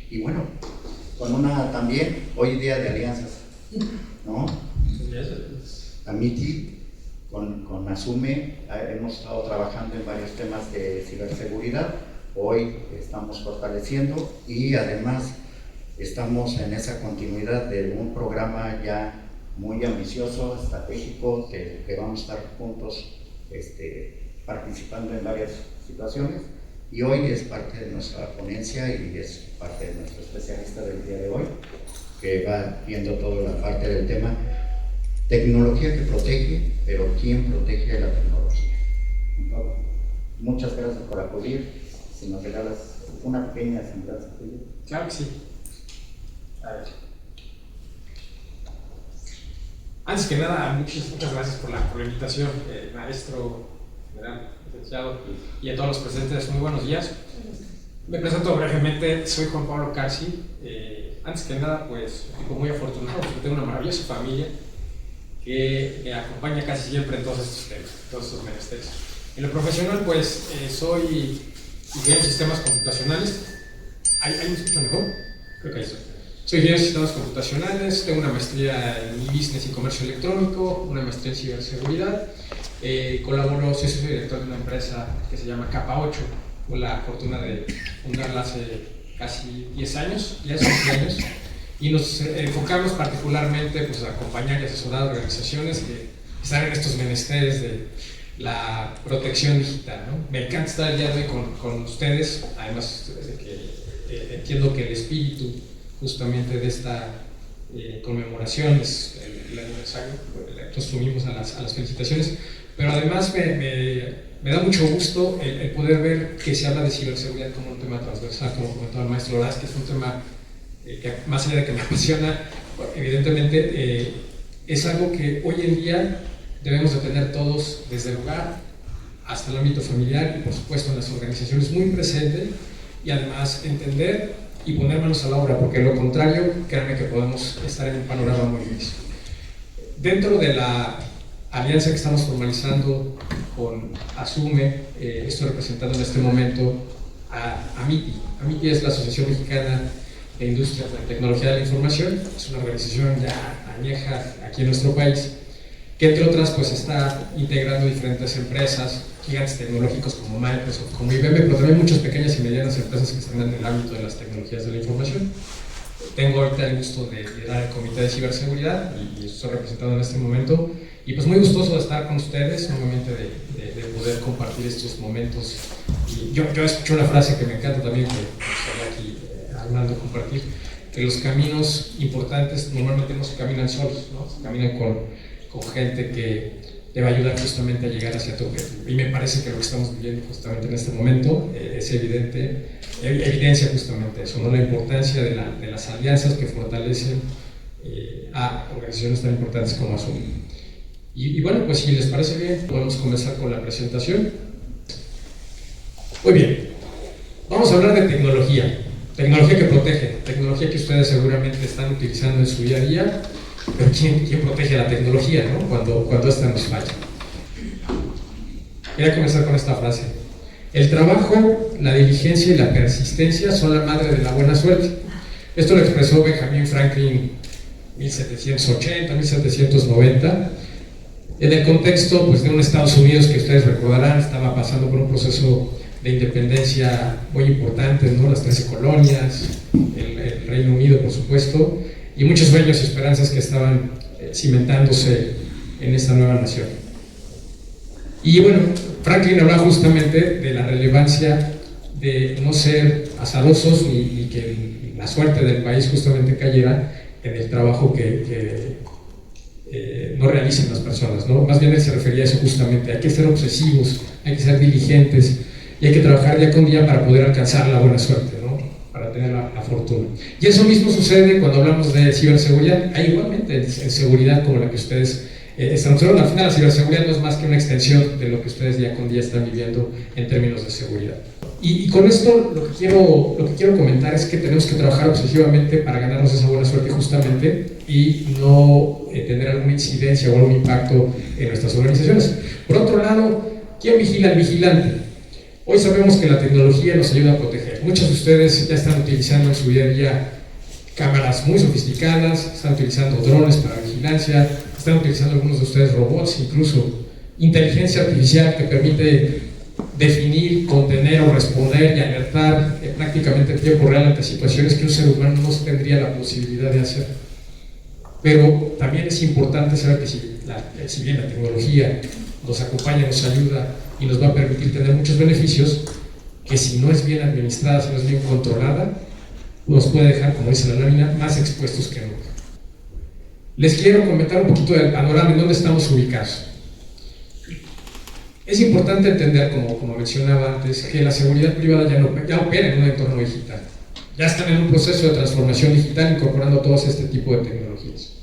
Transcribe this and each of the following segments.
y bueno, con una también, hoy día de alianzas, ¿no? Amity, con Asume, hemos estado trabajando en varios temas de ciberseguridad, hoy estamos fortaleciendo y además estamos en esa continuidad de un programa ya muy ambicioso, estratégico, que vamos a estar juntos participando en varias situaciones, y hoy es parte de nuestra ponencia y es parte de nuestro especialista del día de hoy, que va viendo toda la parte del tema tecnología que protege, pero ¿quién protege la tecnología? Entonces, muchas gracias por acudir. Si nos regalas una pequeña semblanza tuya. Claro que sí. A ver. Antes que nada, muchas gracias por la invitación, maestro, general, licenciado, y a todos los presentes, muy buenos días. Me presento brevemente, soy Juan Pablo Carsi. Antes que nada, pues, estoy muy afortunado porque tengo una maravillosa familia que me acompaña casi siempre en todos estos temas, todos estos menesteres. En lo profesional, pues, soy ingeniero en sistemas computacionales. ¿Ahí me escucha mejor? Creo que ahí estoy. Soy ingeniero en sistemas computacionales, tengo una maestría en business y comercio electrónico, una maestría en ciberseguridad. Soy socio director de una empresa que se llama Capa 8. Tuve la fortuna de fundarla hace casi 10 años, ya son 11 años, y nos enfocamos particularmente pues, a acompañar y asesorar a organizaciones que están en estos menesteres de la protección digital, ¿no? Me encanta estar el día de hoy con ustedes, además de que entiendo que el espíritu justamente de esta conmemoración es el aniversario, nos unimos a las felicitaciones, pero además me da mucho gusto el poder ver que se habla de ciberseguridad como un tema transversal, como comentaba el maestro Horaz, que es un tema que más allá de que me apasiona, evidentemente es algo que hoy en día debemos de tener todos desde el hogar hasta el ámbito familiar y por supuesto en las organizaciones muy presente, y además entender y poner manos a la obra, porque de lo contrario, créanme que podemos estar en un panorama muy gris. Dentro de la alianza que estamos formalizando con Asume, estoy representando en este momento a Amity. Amity es la Asociación Mexicana de Industrias de Tecnología de la Información, es una organización ya añeja aquí en nuestro país, que entre otras pues está integrando diferentes empresas, gigantes tecnológicos como Microsoft, como IBM, pero también muchas pequeñas y medianas empresas que están en el ámbito de las tecnologías de la información. Tengo ahorita el gusto de liderar el Comité de Ciberseguridad y estoy representando en este momento, y pues muy gustoso de estar con ustedes, nuevamente de poder compartir estos momentos. Y yo escuché una frase que me encanta también, que estoy aquí hablando, compartir, que los caminos importantes normalmente no se caminan solos, ¿no? Se caminan con gente que te va a ayudar justamente a llegar hacia tu objetivo. Y me parece que lo que estamos viviendo justamente en este momento es evidencia justamente eso, ¿no? La importancia de las alianzas que fortalecen a organizaciones tan importantes como Asume. Y bueno, pues si les parece bien, podemos comenzar con la presentación. Muy bien, vamos a hablar de tecnología que protege, tecnología que ustedes seguramente están utilizando en su día a día. Pero ¿quién protege la tecnología, ¿no? cuando esta nos falla? Voy a comenzar con esta frase. El trabajo, la diligencia y la persistencia son la madre de la buena suerte. Esto lo expresó Benjamin Franklin 1780, 1790, en el contexto pues, de un Estados Unidos que ustedes recordarán estaba pasando por un proceso de independencia muy importante, ¿no? Las 13 colonias, el Reino Unido, por supuesto, y muchos sueños y esperanzas que estaban cimentándose en esta nueva nación. Y bueno, Franklin hablaba justamente de la relevancia de no ser azarosos ni que la suerte del país justamente cayera en el trabajo que no realicen las personas, ¿no? Más bien él se refería a eso justamente, hay que ser obsesivos, hay que ser diligentes y hay que trabajar día con día para poder alcanzar la buena suerte, ¿no? Para tener la fortuna. Y eso mismo sucede cuando hablamos de ciberseguridad, hay igualmente en seguridad como la que ustedes están observando. Al final la ciberseguridad no es más que una extensión de lo que ustedes día con día están viviendo en términos de seguridad. Y con esto lo que quiero comentar es que tenemos que trabajar obsesivamente para ganarnos esa buena suerte justamente y no tener alguna incidencia o algún impacto en nuestras organizaciones. Por otro lado, ¿quién vigila al vigilante? Hoy sabemos que la tecnología nos ayuda a proteger. Muchos de ustedes ya están utilizando en su día a día cámaras muy sofisticadas, están utilizando drones para vigilancia, están utilizando algunos de ustedes robots, incluso inteligencia artificial que permite definir, contener o responder y alertar prácticamente en tiempo real ante situaciones que un ser humano no tendría la posibilidad de hacer. Pero también es importante saber que si bien la tecnología nos acompaña, nos ayuda y nos va a permitir tener muchos beneficios, que si no es bien administrada, si no es bien controlada, nos puede dejar, como dice la lámina, más expuestos que nunca. Les quiero comentar un poquito del panorama en dónde estamos ubicados. Es importante entender, como mencionaba antes, que la seguridad privada ya opera en un entorno digital. Ya están en un proceso de transformación digital incorporando todo este tipo de tecnologías,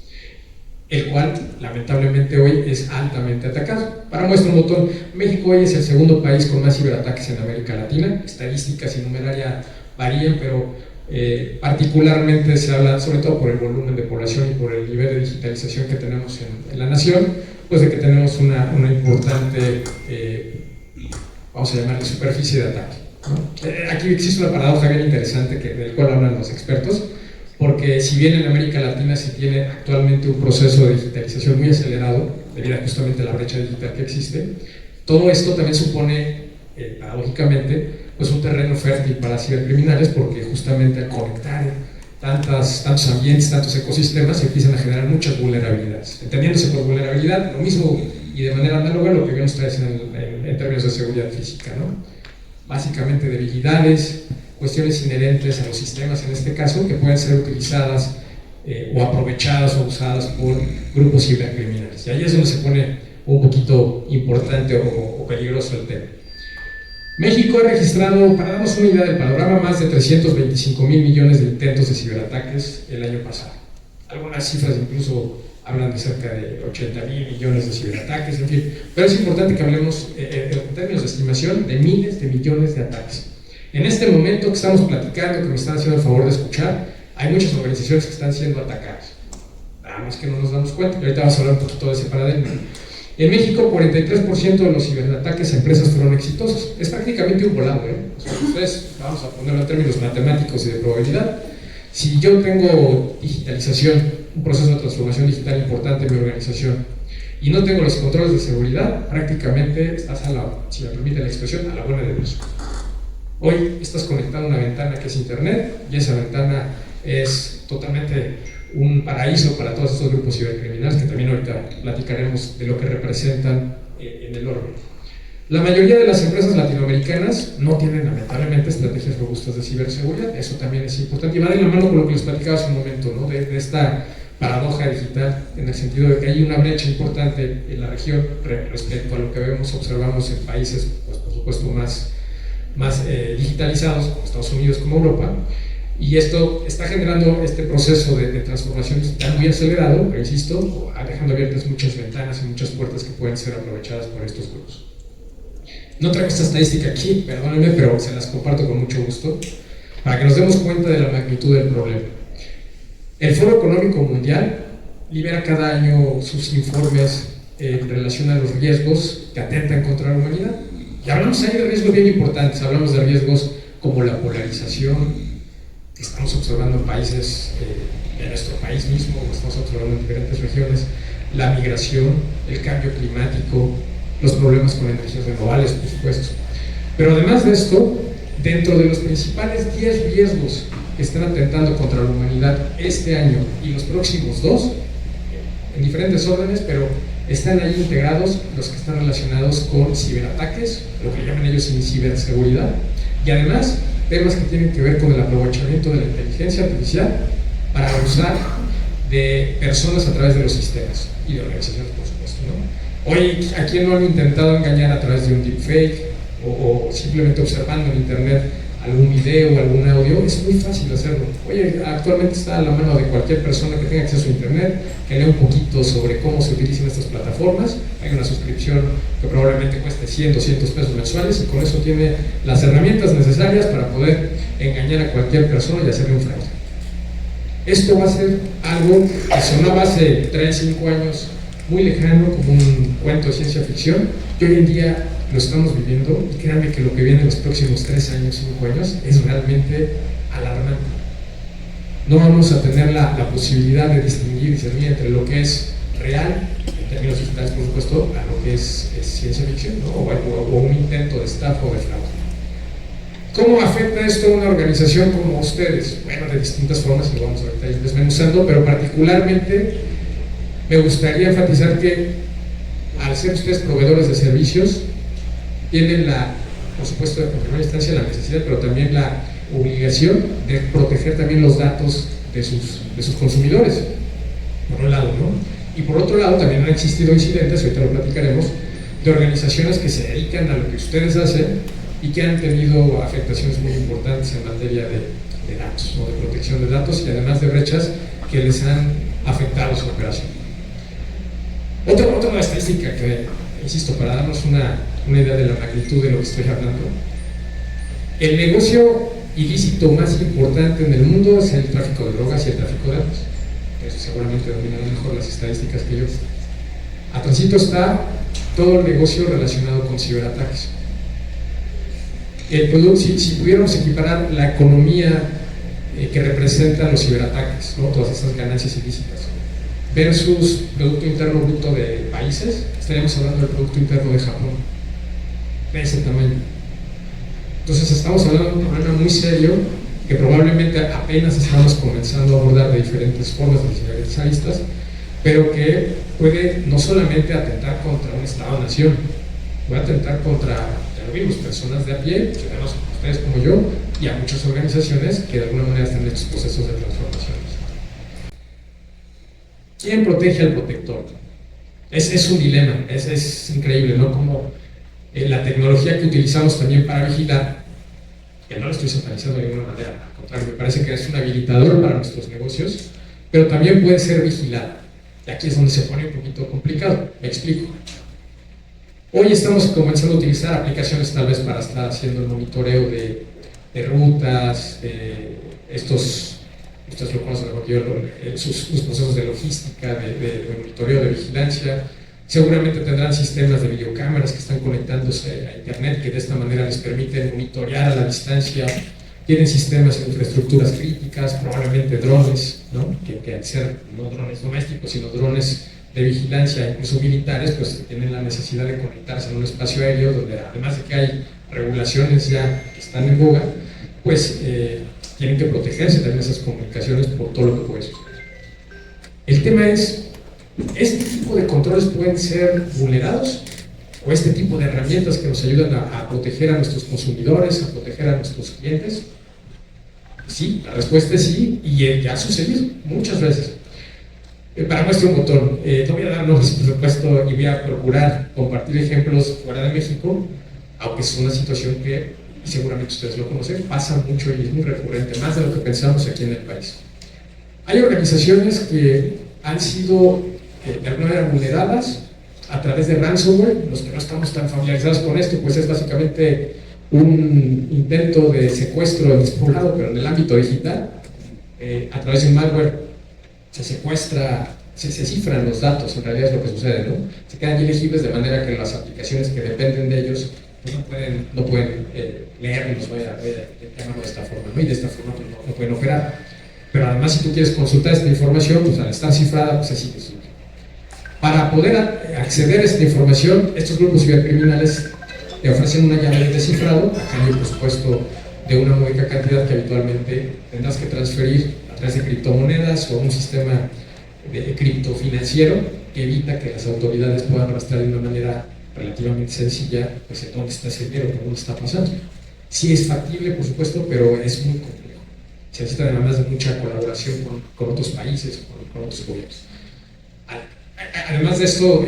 el cual lamentablemente hoy es altamente atacado. Para muestra un botón, México hoy es el segundo país con más ciberataques en América Latina. Estadísticas y numeraria varían, pero particularmente se habla, sobre todo por el volumen de población y por el nivel de digitalización que tenemos en la nación, pues de que tenemos una importante, vamos a llamarle, superficie de ataque, ¿no? Aquí existe una paradoja bien interesante del cual hablan los expertos, porque si bien en América Latina se tiene actualmente un proceso de digitalización muy acelerado, debido justamente a la brecha digital que existe, todo esto también supone, paradójicamente, pues un terreno fértil para cibercriminales, porque justamente al conectar tantos ambientes, tantos ecosistemas, se empiezan a generar muchas vulnerabilidades. Entendiéndose por vulnerabilidad, lo mismo y de manera análoga lo que vemos ustedes en términos de seguridad física, ¿no? Básicamente debilidades, cuestiones inherentes a los sistemas en este caso, que pueden ser utilizadas o aprovechadas o usadas por grupos cibercriminales. Y ahí es donde se pone un poquito importante o peligroso el tema. México ha registrado, para darnos una idea del panorama, más de 325,000 millones de intentos de ciberataques el año pasado. Algunas cifras incluso hablan de cerca de 80,000 millones de ciberataques, en fin. Pero es importante que hablemos, en términos de estimación, de miles de millones de ataques. En este momento que estamos platicando, que me están haciendo el favor de escuchar, hay muchas organizaciones que están siendo atacadas. Nada más que no nos damos cuenta, y ahorita vamos a hablar un poquito de ese paradigma. En México, 43% de los ciberataques a empresas fueron exitosos. Es prácticamente un volado, ¿eh? O sea, ustedes, vamos a ponerlo en términos matemáticos y de probabilidad. Si yo tengo digitalización, un proceso de transformación digital importante en mi organización, y no tengo los controles de seguridad, prácticamente estás si me permite la expresión, a la buena de Dios. Hoy estás conectado a una ventana que es Internet, y esa ventana es totalmente un paraíso para todos estos grupos cibercriminales, que también ahorita platicaremos de lo que representan en el orden. La mayoría de las empresas latinoamericanas no tienen lamentablemente estrategias robustas de ciberseguridad. Eso también es importante y va de la mano con lo que les platicaba hace un momento, ¿no? de esta paradoja digital, en el sentido de que hay una brecha importante en la región respecto a lo que observamos en países, pues, por supuesto, más digitalizados, como Estados Unidos, como Europa. Y esto está generando este proceso de transformación digital muy acelerado, pero insisto, dejando abiertas muchas ventanas y muchas puertas que pueden ser aprovechadas por estos grupos. No traigo esta estadística aquí, perdónenme, pero se las comparto con mucho gusto, para que nos demos cuenta de la magnitud del problema. El Foro Económico Mundial libera cada año sus informes en relación a los riesgos que atentan contra la humanidad. Y hablamos ahí de riesgos bien importantes, hablamos de riesgos como la polarización, que estamos observando en países de nuestro país mismo, que estamos observando en diferentes regiones, la migración, el cambio climático, los problemas con energías renovables, por supuesto. Pero además de esto, dentro de los principales 10 riesgos que están atentando contra la humanidad este año y los próximos 2, en diferentes órdenes, pero están ahí integrados los que están relacionados con ciberataques, lo que llaman ellos ciberseguridad, y además temas que tienen que ver con el aprovechamiento de la inteligencia artificial para abusar de personas a través de los sistemas y de organizaciones, por supuesto, ¿no? Hoy, ¿a quién no han intentado engañar a través de un deepfake o simplemente observando en internet algún video o algún audio? Es muy fácil hacerlo. Oye, actualmente está a la mano de cualquier persona que tenga acceso a internet, que lea un poquito sobre cómo se utilizan estas plataformas. Hay una suscripción que probablemente cueste 100, 200 pesos mensuales, y con eso tiene las herramientas necesarias para poder engañar a cualquier persona y hacerle un fraude. Esto va a ser algo que sonaba hace 3, 5 años muy lejano, como un cuento de ciencia ficción, y hoy en día lo estamos viviendo, y créanme que lo que viene en los próximos 3 años, 5 años, es realmente alarmante. No vamos a tener la posibilidad de distinguir y discernir entre lo que es real, en términos digitales por supuesto, a lo que es ciencia ficción, ¿no? o un intento de estafa o de fraude. ¿Cómo afecta esto a una organización como ustedes? Bueno, de distintas formas, y lo vamos a ir desmenuzando, pero particularmente me gustaría enfatizar que al ser ustedes proveedores de servicios, tienen por supuesto, en primera instancia la necesidad, pero también la obligación de proteger también los datos de sus consumidores, por un lado, ¿no? Y por otro lado, también han existido incidentes, ahorita lo platicaremos, de organizaciones que se dedican a lo que ustedes hacen y que han tenido afectaciones muy importantes en materia de datos, o de protección de datos, y además de brechas que les han afectado su operación. Otra estadística que, insisto, para darnos una idea de la magnitud de lo que estoy hablando, el negocio ilícito más importante en el mundo es el tráfico de drogas y el tráfico de armas. Eso seguramente dominarán mejor las estadísticas que yo. Atrásito está todo el negocio relacionado con ciberataques. Si pudiéramos equiparar la economía que representan los ciberataques, ¿no? Todas esas ganancias ilícitas, versus Producto Interno Bruto de países, estaríamos hablando del Producto Interno de Japón, de ese tamaño. Entonces estamos hablando de un problema muy serio que probablemente apenas estamos comenzando a abordar de diferentes formas, de diferentes aristas, pero que puede no solamente atentar contra un Estado-nación, puede atentar contra, ya lo vimos, personas de a pie, ciudadanos como ustedes, como yo, y a muchas organizaciones que de alguna manera están en estos procesos de transformación. ¿Quién protege al protector? Es un dilema, es increíble, ¿no? Como la tecnología que utilizamos también para vigilar, que no lo estoy satanizando de ninguna manera, al contrario, me parece que es un habilitador para nuestros negocios, pero también puede ser vigilada. Y aquí es donde se pone un poquito complicado, me explico. Hoy estamos comenzando a utilizar aplicaciones tal vez para estar haciendo el monitoreo de rutas, ustedes lo conocen mejor que yo, sus procesos de logística, de monitoreo, de vigilancia. Seguramente tendrán sistemas de videocámaras que están conectándose a internet, que de esta manera les permiten monitorear a la distancia. Tienen sistemas de infraestructuras críticas, probablemente drones, ¿no? que al ser no drones domésticos, sino drones de vigilancia, incluso militares, pues tienen la necesidad de conectarse en un espacio aéreo donde, además de que hay regulaciones ya que están en boga, pues tienen que protegerse también esas comunicaciones por todo lo que puede suceder. El tema es, ¿este tipo de controles pueden ser vulnerados? ¿O este tipo de herramientas que nos ayudan a proteger a nuestros consumidores, a proteger a nuestros clientes? Sí, la respuesta es sí, y ya ha sucedido muchas veces. Para muestra un botón, no voy a dar nombres por supuesto y voy a procurar compartir ejemplos fuera de México, aunque es una situación que, y seguramente ustedes lo conocen, pasa mucho y es muy recurrente, más de lo que pensamos aquí en el país. Hay organizaciones que han sido de alguna manera vulneradas a través de ransomware. Los que no estamos tan familiarizados con esto, pues es básicamente un intento de secuestro despoblado, pero en el ámbito digital. A través de un malware se secuestra, se cifran los datos, en realidad es lo que sucede, ¿no? Se quedan ilegibles de manera que las aplicaciones que dependen de ellos pues no pueden leerlos, llamarlo de esta forma, ¿no? Y de esta forma pues no pueden operar. Pero además, si tú quieres consultar esta información, pues al estar cifrada, pues es imposible. Para poder acceder a esta información, estos grupos cibercriminales te ofrecen una llave de descifrado, a cambio, por supuesto, de una módica cantidad que habitualmente tendrás que transferir a través de criptomonedas o un sistema de criptofinanciero que evita que las autoridades puedan rastrear de una manera relativamente sencilla pues, dónde está ese dinero, dónde está pasando. Sí es factible, por supuesto, pero es muy complejo. Se necesita además de mucha colaboración con otros países, con otros gobiernos. Además de esto,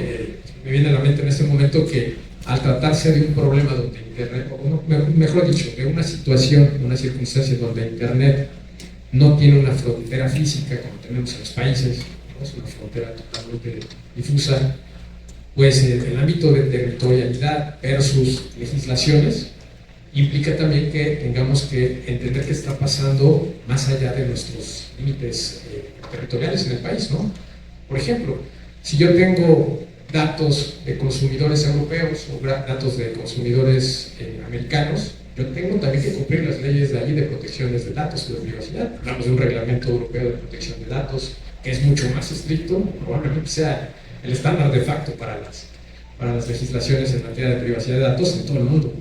me viene a la mente en este momento que al tratarse de un problema donde Internet, o mejor dicho, de una situación, una circunstancia donde Internet no tiene una frontera física como tenemos en los países, ¿no? Es una frontera totalmente difusa, pues el ámbito de territorialidad versus legislaciones implica también que tengamos que entender qué está pasando más allá de nuestros límites territoriales en el país, ¿no? Por ejemplo, si yo tengo datos de consumidores europeos o datos de consumidores americanos, yo tengo también que cumplir las leyes de allí de protecciones de datos y de privacidad. Hablamos de un reglamento europeo de protección de datos que es mucho más estricto, probablemente sea el estándar de facto para las legislaciones en materia de privacidad de datos en todo el mundo.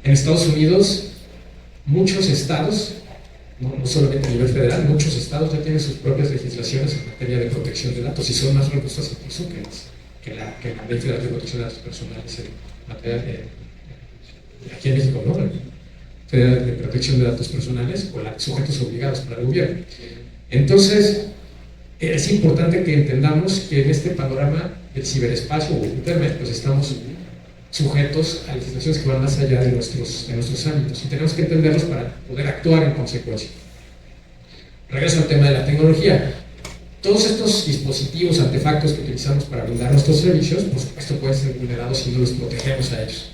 En Estados Unidos, muchos estados, no solamente a nivel federal, muchos estados ya tienen sus propias legislaciones en materia de protección de datos y son más robustas incluso que la Ley Federal de Protección de Datos Personales en materia de aquí en México, ¿no? Federal de Protección de Datos Personales o sujetos obligados para el gobierno. Entonces, es importante que entendamos que en este panorama del ciberespacio o Internet, pues estamos sujetos a legislaciones que van más allá de nuestros ámbitos y tenemos que entenderlos para poder actuar en consecuencia. Regreso al tema de la tecnología. Todos estos dispositivos, artefactos que utilizamos para brindar nuestros servicios, por supuesto pueden ser vulnerados si no los protegemos a ellos.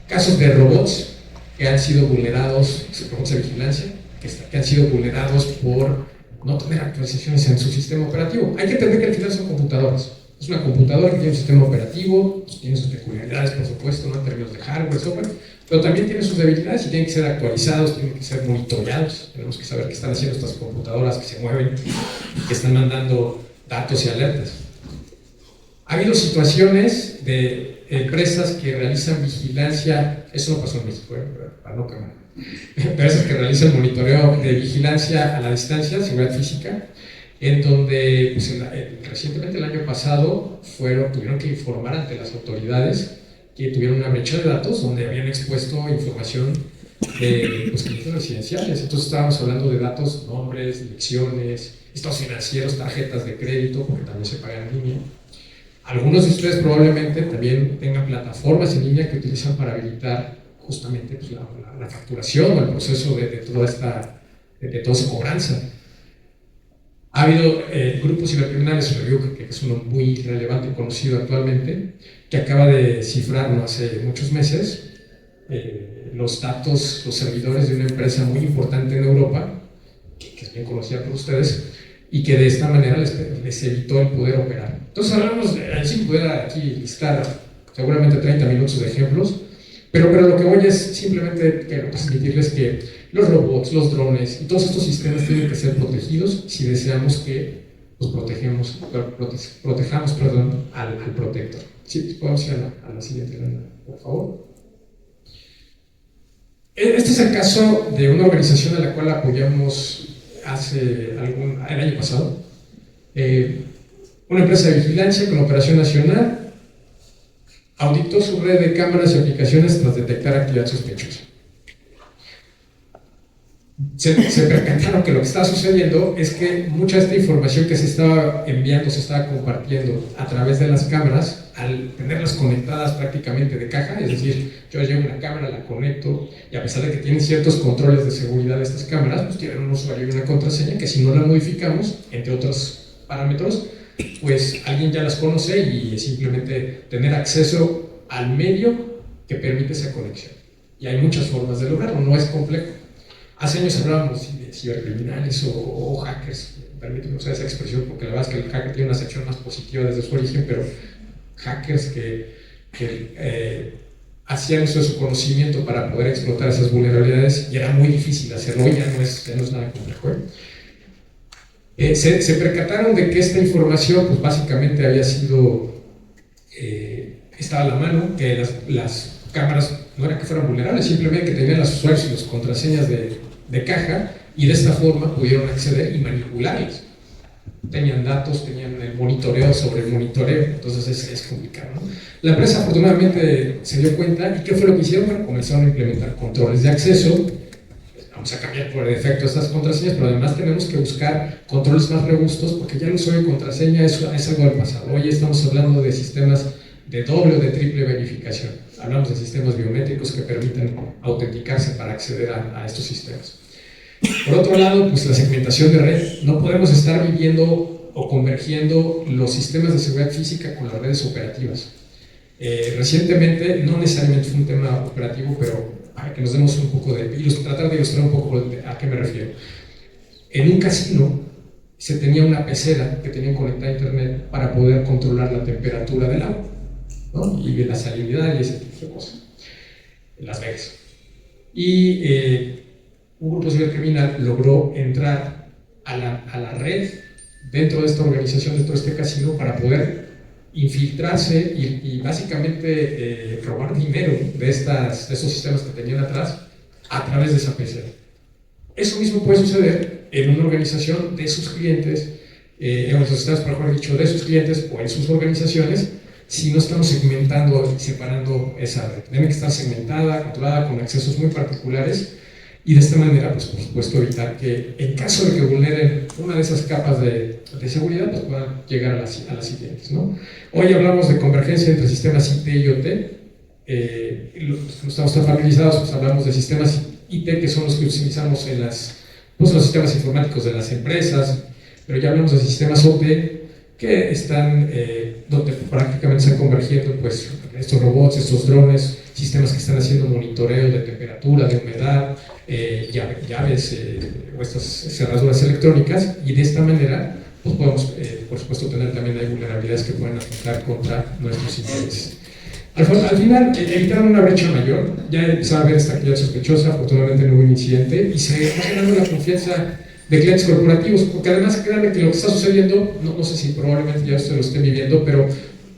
Casos de robots que han sido vulnerados, robots de vigilancia, que han sido vulnerados por no tener actualizaciones en su sistema operativo. Hay que entender que al final son computadoras. Es una computadora que tiene un sistema operativo, pues tiene sus peculiaridades, por supuesto, ¿no? En términos de hardware, software, pero también tiene sus debilidades y tienen que ser actualizados, tienen que ser monitoreados. Tenemos que saber qué están haciendo estas computadoras que se mueven, que están mandando datos y alertas. Ha habido situaciones de empresas que realizan vigilancia, eso no pasó en México, para no quemar, empresas que realizan monitoreo de vigilancia a la distancia, seguridad física, en donde pues, recientemente el año pasado tuvieron que informar ante las autoridades que tuvieron una brecha de datos donde habían expuesto información de pues, clientes residenciales. Entonces estábamos hablando de datos, nombres, direcciones, estados financieros, tarjetas de crédito, porque también se pagan en línea. Algunos de ustedes probablemente también tengan plataformas en línea que utilizan para habilitar justamente pues, la facturación o el proceso de toda esa cobranza. Ha habido grupos cibercriminales, Ryuk, que es uno muy relevante y conocido actualmente, que acaba de cifrar no hace muchos meses los datos, los servidores de una empresa muy importante en Europa, que es bien conocida por ustedes, y que de esta manera les evitó el poder operar. Entonces hablamos, si pudiera aquí listar seguramente 30 minutos de ejemplos, pero lo que voy es simplemente transmitirles que los robots, los drones y todos estos sistemas tienen que ser protegidos si deseamos que los protejamos al protector. Sí, podemos ir a la siguiente, por favor. Este es el caso de una organización a la cual apoyamos el año pasado. Una empresa de vigilancia con operación nacional auditó su red de cámaras y aplicaciones tras detectar actividad sospechosa. Se percataron que lo que estaba sucediendo es que mucha de esta información que se estaba enviando, se estaba compartiendo a través de las cámaras, al tenerlas conectadas prácticamente de caja, es decir, yo llevo una cámara, la conecto, y a pesar de que tienen ciertos controles de seguridad de estas cámaras, pues tienen un usuario y una contraseña que si no la modificamos, entre otros parámetros, pues alguien ya las conoce y es simplemente tener acceso al medio que permite esa conexión. Y hay muchas formas de lograrlo, no es complejo. Hace años hablábamos de cibercriminales o hackers, permíteme usar esa expresión porque la verdad es que el hacker tiene una acepción más positiva desde su origen, pero hackers que hacían uso de su conocimiento para poder explotar esas vulnerabilidades y era muy difícil hacerlo, hoy ya no es nada complejo. Se percataron de que esta información pues básicamente había sido, estaba a la mano, que las cámaras no era que fueran vulnerables, simplemente que tenían los usuarios y las contraseñas de caja y de esta forma pudieron acceder y manipularlas. Tenían datos, tenían el monitoreo sobre el monitoreo, entonces es complicado, ¿no? La empresa afortunadamente se dio cuenta y ¿qué fue lo que hicieron? Bueno, comenzaron a implementar controles de acceso. Vamos a cambiar por defecto estas contraseñas, pero además tenemos que buscar controles más robustos porque ya el uso de contraseña es algo del pasado. Hoy estamos hablando de sistemas de doble o de triple verificación. Hablamos de sistemas biométricos que permiten autenticarse para acceder a estos sistemas. Por otro lado, pues la segmentación de red. No podemos estar viviendo o convergiendo los sistemas de seguridad física con las redes operativas. Recientemente, no necesariamente fue un tema operativo, pero para que nos demos un poco tratar de ilustrar un poco a qué me refiero. En un casino, se tenía una pecera que tenían conectada a internet para poder controlar la temperatura del agua, ¿no? Y la salinidad y ese tipo de cosas, en Las Vegas. Y un grupo cibercriminal logró entrar a la red dentro de esta organización, dentro de este casino, para poder infiltrarse y básicamente robar dinero de esos sistemas que tenían atrás a través de esa pecera. Eso mismo puede suceder en una organización de sus clientes, en los sistemas, por mejor dicho, de sus clientes o en sus organizaciones, si no estamos segmentando y separando esa red. Tiene que estar segmentada, controlada, con accesos muy particulares, y de esta manera, pues por supuesto, evitar que en caso de que vulneren una de esas capas de seguridad, pues puedan llegar a las siguientes, ¿no? Hoy hablamos de convergencia entre sistemas IT y OT. No estamos tan familiarizados, pues hablamos de sistemas IT, que son los que utilizamos en los sistemas informáticos de las empresas, pero ya hablamos de sistemas OT que están donde prácticamente están convergiendo pues, estos robots, estos drones, sistemas que están haciendo monitoreo de temperatura, de humedad, llaves o estas cerraduras electrónicas, y de esta manera pues podemos, por supuesto, tener también hay vulnerabilidades que pueden afectar contra nuestros intereses. Al final, evitaron una brecha mayor, ya empezaba a haber esta actividad sospechosa, afortunadamente no hubo un incidente, y se está ganando la confianza de clientes corporativos, porque además, créanme que lo que está sucediendo, no sé si probablemente ya ustedes lo estén viviendo, pero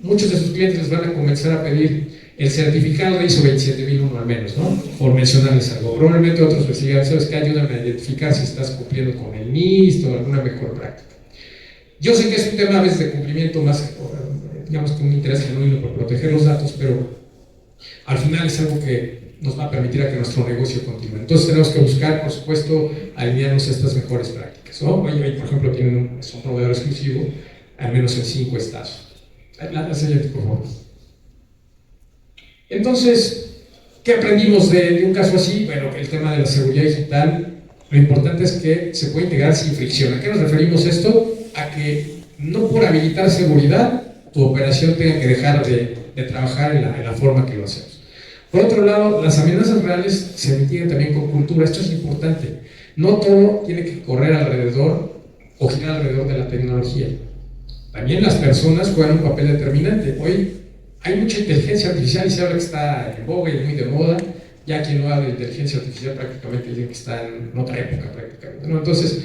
muchos de sus clientes les van a comenzar a pedir el certificado de ISO 27001 al menos, ¿no? Por mencionarles algo. Probablemente otros les digan, ¿sabes qué? Ayúdame a identificar si estás cumpliendo con el NIST o alguna mejor práctica. Yo sé que es un tema a veces de cumplimiento más, digamos, con un interés genuino por proteger los datos, pero al final es algo que nos va a permitir a que nuestro negocio continúe. Entonces tenemos que buscar, por supuesto, alinearnos a estas mejores prácticas, ¿no? Hoy, por ejemplo, tienen un proveedor exclusivo, al menos en 5 estados. La siguiente, por favor. Entonces, ¿qué aprendimos de un caso así? Bueno, el tema de la seguridad digital, lo importante es que se puede integrar sin fricción. ¿A qué nos referimos esto? A que no por habilitar seguridad, tu operación tenga que dejar de trabajar en la forma que lo hacemos. Por otro lado, las amenazas reales se mitigan también con cultura. Esto es importante. No todo tiene que correr alrededor o girar alrededor de la tecnología. También las personas juegan un papel determinante. Hoy hay mucha inteligencia artificial y se habla que está en boga y muy de moda. Ya quien no habla de inteligencia artificial prácticamente dice que está en otra época prácticamente, ¿no? Entonces,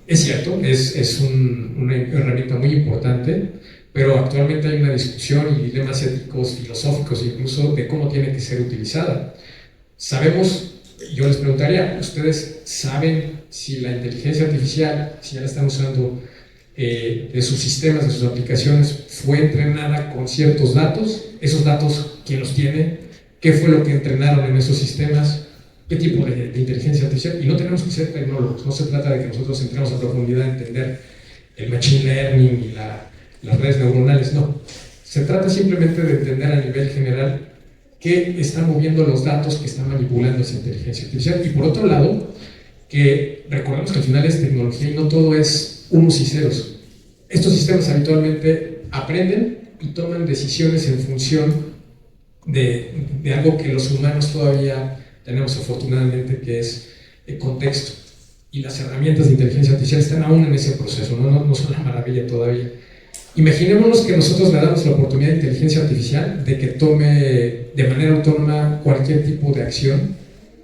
es cierto, es una herramienta muy importante, pero actualmente hay una discusión y dilemas éticos, filosóficos incluso, de cómo tiene que ser utilizada. Sabemos, yo les preguntaría, ¿ustedes saben si la inteligencia artificial, si ya la están usando de sus sistemas, de sus aplicaciones, fue entrenada con ciertos datos? ¿Esos datos quién los tiene? ¿Qué fue lo que entrenaron en esos sistemas? ¿Qué tipo de inteligencia artificial? Y no tenemos que ser tecnólogos, no se trata de que nosotros entremos a profundidad a entender el machine learning y las redes neuronales, no. Se trata simplemente de entender a nivel general qué están moviendo los datos que están manipulando esa inteligencia artificial. Y por otro lado, que recordemos que al final es tecnología y no todo es unos y ceros. Estos sistemas habitualmente aprenden y toman decisiones en función de algo que los humanos todavía tenemos afortunadamente, que es el contexto. Y las herramientas de inteligencia artificial están aún en ese proceso, no son la maravilla todavía. Imaginémonos que nosotros le damos la oportunidad de inteligencia artificial de que tome de manera autónoma cualquier tipo de acción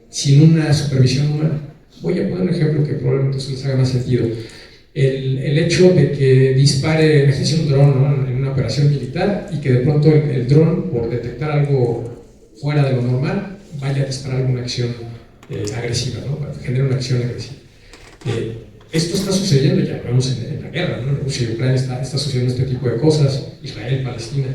sin una supervisión humana. Voy a poner un ejemplo que probablemente se les haga más sentido. El hecho de que dispare, imagínense un dron, ¿no?, en una operación militar, y que de pronto el dron, por detectar algo fuera de lo normal, vaya a disparar alguna acción agresiva, ¿no?, para generar una acción agresiva. Esto está sucediendo, ya lo vemos en la guerra, ¿no? Rusia y Ucrania está sucediendo este tipo de cosas, Israel, Palestina.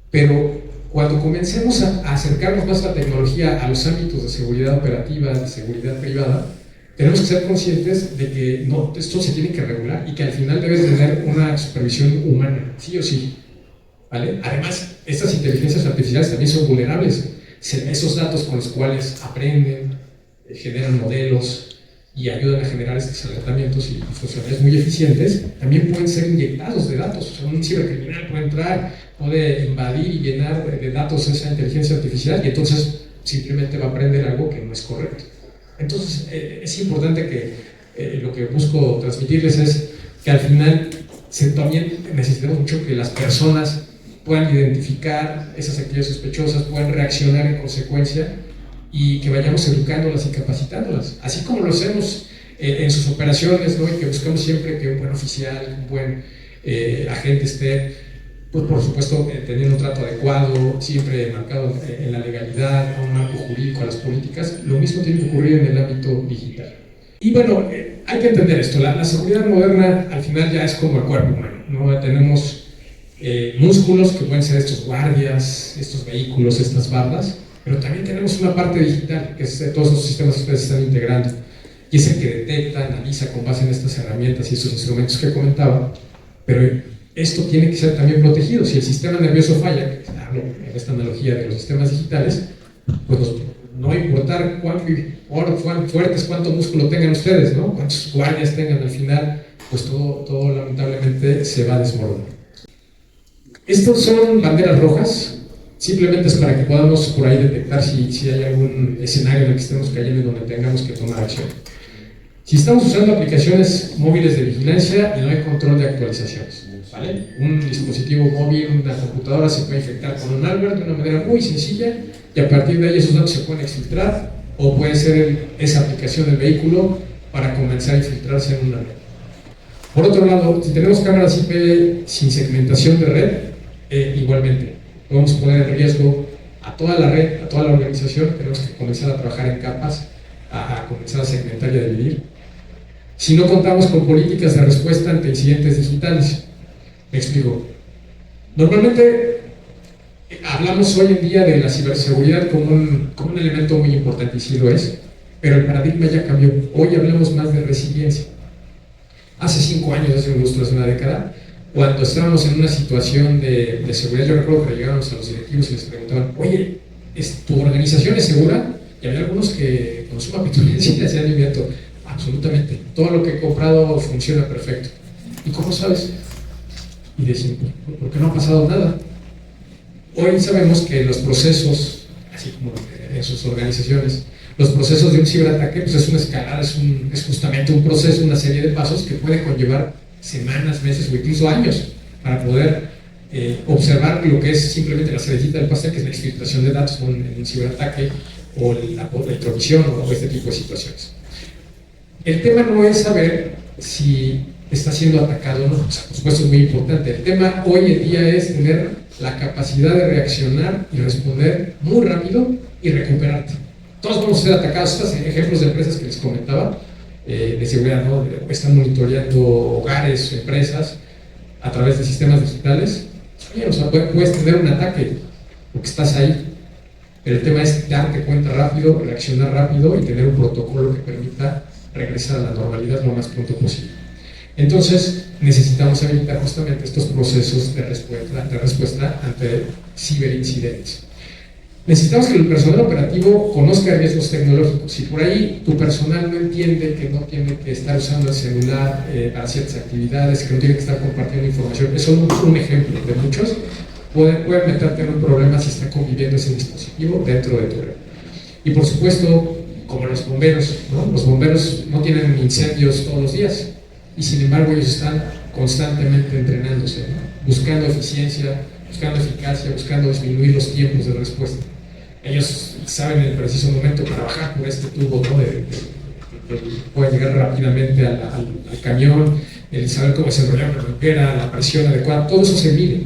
Pero cuando comencemos a acercarnos más a la tecnología, a los ámbitos de seguridad operativa, de seguridad privada, tenemos que ser conscientes de que no, esto se tiene que regular y que al final debe tener una supervisión humana, sí o sí, ¿vale? Además, estas inteligencias artificiales también son vulnerables. Esos datos con los cuales aprenden, generan modelos y ayudan a generar estos alertamientos y funcionalidades muy eficientes, también pueden ser inyectados de datos. O sea, un cibercriminal puede entrar, puede invadir y llenar de datos esa inteligencia artificial y entonces simplemente va a aprender algo que no es correcto. Entonces, es importante que lo que busco transmitirles es que al final también necesitamos mucho que las personas puedan identificar esas actividades sospechosas, puedan reaccionar en consecuencia y que vayamos educándolas y capacitándolas, así como lo hacemos en sus operaciones, ¿no? Y que buscamos siempre que un buen oficial, un buen agente esté, pues por supuesto, teniendo un trato adecuado, siempre marcado en la legalidad, a un marco jurídico, a las políticas. Lo mismo tiene que ocurrir en el ámbito digital. Y bueno, hay que entender esto, la seguridad moderna al final ya es como el cuerpo humano, ¿no? Tenemos músculos que pueden ser estos guardias, estos vehículos, estas bardas, pero también tenemos una parte digital, que es todos los sistemas que ustedes están integrando, y es el que detecta, analiza con base en estas herramientas y estos instrumentos que comentaba, pero esto tiene que ser también protegido. Si el sistema nervioso falla, que hablo en esta analogía de los sistemas digitales, pues no va a importar cuán fuertes, cuánto músculo tengan ustedes, ¿no? Cuántos guardias tengan al final, pues todo lamentablemente se va a desmoronar. Estos son banderas rojas, simplemente es para que podamos por ahí detectar si hay algún escenario en el que estemos cayendo y donde tengamos que tomar acción. Si estamos usando aplicaciones móviles de vigilancia y no hay control de actualizaciones, ¿vale? Un dispositivo móvil, una computadora se puede infectar con un malware de una manera muy sencilla y a partir de ahí esos datos se pueden exfiltrar, o puede ser esa aplicación del vehículo para comenzar a infiltrarse en una red. Por otro lado, si tenemos cámaras IP sin segmentación de red, igualmente podemos poner en riesgo a toda la red, a toda la organización. Tenemos que comenzar a trabajar en capas, a comenzar a segmentar y a dividir. Si no contamos con políticas de respuesta ante incidentes digitales. Me explico. Normalmente hablamos hoy en día de la ciberseguridad como un elemento muy importante, y sí lo es, pero el paradigma ya cambió. Hoy hablamos más de resiliencia. Hace 5 años, hace un lustro, hace una década, cuando estábamos en una situación de seguridad, yo recuerdo que llegábamos a los directivos y les preguntaban: oye, ¿tu organización es segura? Y había algunos que con suma petulancia le hacían inmediato: absolutamente, todo lo que he comprado funciona perfecto. ¿Y cómo sabes? Y decimos: porque no ha pasado nada. Hoy sabemos que los procesos, así como en sus organizaciones, los procesos de un ciberataque, pues es una escalada, es justamente un proceso, una serie de pasos que puede conllevar semanas, meses o incluso años para poder observar lo que es simplemente la cerecita del pastel, que es la exfiltración de datos en un ciberataque, o la introvisión o este tipo de situaciones. El tema no es saber si está siendo atacado o no, o sea, por supuesto es muy importante. El tema hoy en día es tener la capacidad de reaccionar y responder muy rápido y recuperarte. Todos vamos a ser atacados. Estos ejemplos de empresas que les comentaba, de seguridad, ¿no? Están monitoreando hogares, empresas, a través de sistemas digitales. Oye, o sea, puedes tener un ataque porque estás ahí, pero el tema es darte cuenta rápido, reaccionar rápido y tener un protocolo que permita regresar a la normalidad lo más pronto posible. Entonces, necesitamos habilitar justamente estos procesos de respuesta ante ciberincidentes. Necesitamos que el personal operativo conozca riesgos tecnológicos. Si por ahí tu personal no entiende que no tiene que estar usando el celular para ciertas actividades, que no tiene que estar compartiendo información, es solo un ejemplo de muchos, puede meterte en un problema si está conviviendo ese dispositivo dentro de tu red. Y por supuesto, como los bomberos, ¿no? Los bomberos no tienen incendios todos los días, y sin embargo ellos están constantemente entrenándose, ¿no? Buscando eficiencia, buscando eficacia, buscando disminuir los tiempos de respuesta. Ellos saben en el preciso momento para bajar por este tubo, ¿no? Pueden llegar rápidamente al camión, el saber cómo se enrolla una manguera, la presión adecuada, todo eso se mide.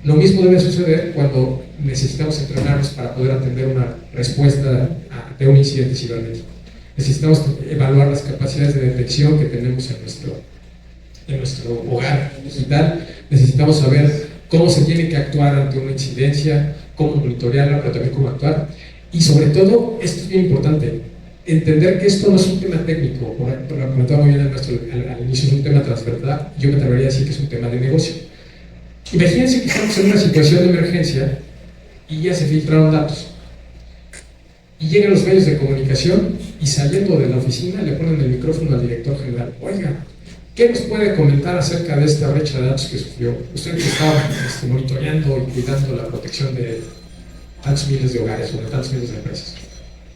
Lo mismo debe suceder cuando necesitamos entrenarnos para poder atender una respuesta ante un incidente cibernético. Necesitamos evaluar las capacidades de detección que tenemos en nuestro hogar digital. Necesitamos saber cómo se tiene que actuar ante una incidencia, cómo monitorearla, pero también cómo actuar. Y sobre todo, esto es bien importante, entender que esto no es un tema técnico, por lo comentaba muy bien al inicio, es un tema transversal. Yo me atrevería a decir que es un tema de negocio. Imagínense que estamos en una situación de emergencia y ya se filtraron datos. Y llegan los medios de comunicación y saliendo de la oficina le ponen el micrófono al director general: oiga, ¿qué nos puede comentar acerca de esta brecha de datos que sufrió? Usted que está monitoreando y cuidando la protección de tantos miles de hogares o de tantos miles de empresas.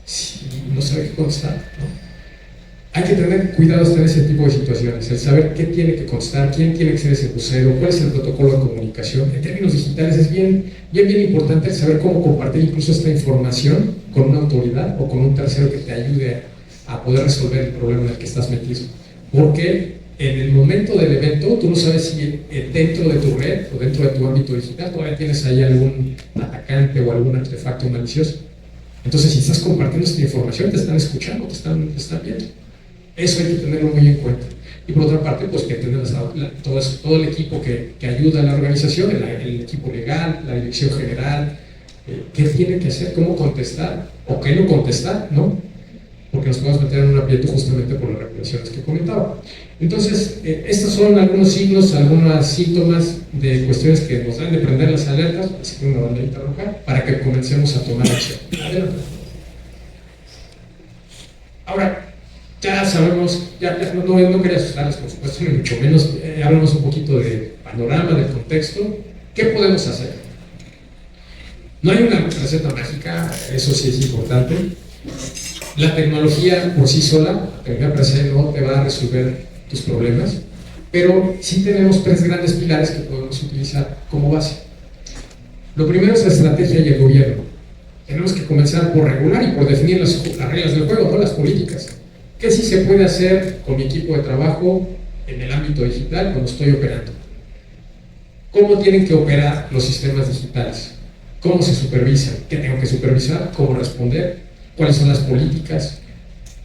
Si no sabe qué contestar, ¿no? hay que tener cuidado hasta en ese tipo de situaciones, el saber qué tiene que constar, quién tiene que ser ese vocero, cuál es el protocolo de comunicación. En términos digitales es bien importante el saber cómo compartir incluso esta información con una autoridad o con un tercero que te ayude a poder resolver el problema en el que estás metido. Porque en el momento del evento, tú no sabes si dentro de tu red o dentro de tu ámbito digital todavía tienes ahí algún atacante o algún artefacto malicioso. Entonces, si estás compartiendo esta información, te están escuchando, te están viendo. Eso hay que tenerlo muy en cuenta. Y por otra parte, pues que tener todo el equipo que ayuda a la organización, el equipo legal, la dirección general, qué tiene que hacer, cómo contestar o qué no contestar, ¿no? Porque nos podemos meter en un aprieto justamente por las regulaciones que comentaba. Entonces, estos son algunos signos, algunos síntomas de cuestiones que nos dan de prender las alertas, así que una banderita roja, para que comencemos a tomar acción. Adelante. Ahora, ya sabemos, no quería asustarles, por supuesto, ni mucho menos, hablamos un poquito de panorama, del contexto. ¿Qué podemos hacer? No hay una receta mágica, eso sí es importante. La tecnología por sí sola, la tecnología per se, no te va a resolver tus problemas, pero sí tenemos tres grandes pilares que podemos utilizar como base. Lo primero es la estrategia y el gobierno. Tenemos que comenzar por regular y por definir las reglas del juego, no las políticas. ¿Qué sí se puede hacer con mi equipo de trabajo en el ámbito digital cuando estoy operando? ¿Cómo tienen que operar los sistemas digitales? ¿Cómo se supervisan? ¿Qué tengo que supervisar? ¿Cómo responder? ¿Cuáles son las políticas?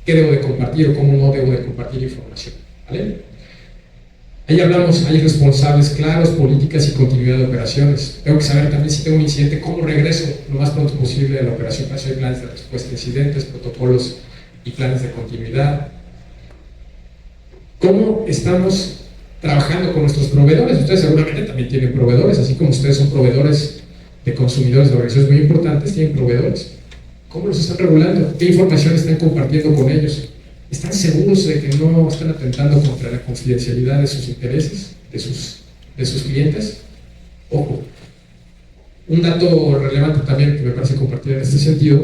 ¿Qué debo de compartir o cómo no debo de compartir información? ¿Vale? Ahí hablamos, hay responsables claros, políticas y continuidad de operaciones. Tengo que saber también si tengo un incidente, cómo regreso lo más pronto posible a la operación. Para eso hay planes de respuesta a incidentes, protocolos y planes de continuidad. ¿Cómo estamos trabajando con nuestros proveedores? Ustedes seguramente también tienen proveedores, así como ustedes son proveedores de consumidores de organizaciones muy importantes, tienen proveedores. ¿Cómo los están regulando? ¿Qué información están compartiendo con ellos? ¿Están seguros de que no están atentando contra la confidencialidad de sus intereses, de sus clientes? Ojo, un dato relevante también que me parece compartir en este sentido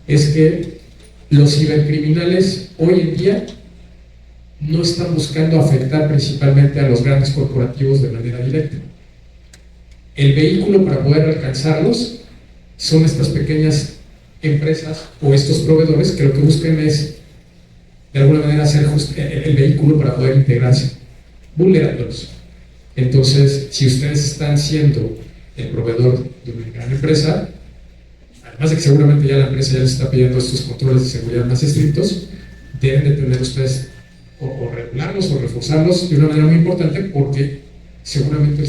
es que los cibercriminales hoy en día no están buscando afectar principalmente a los grandes corporativos de manera directa. El vehículo para poder alcanzarlos son estas pequeñas empresas o estos proveedores que lo que buscan es de alguna manera hacer el vehículo para poder integrarse, vulnerándolos. Entonces, si ustedes están siendo el proveedor de una gran empresa, además de que seguramente ya la empresa ya les está pidiendo estos controles de seguridad más estrictos, deben de tener ustedes o regularlos o reforzarlos de una manera muy importante, porque seguramente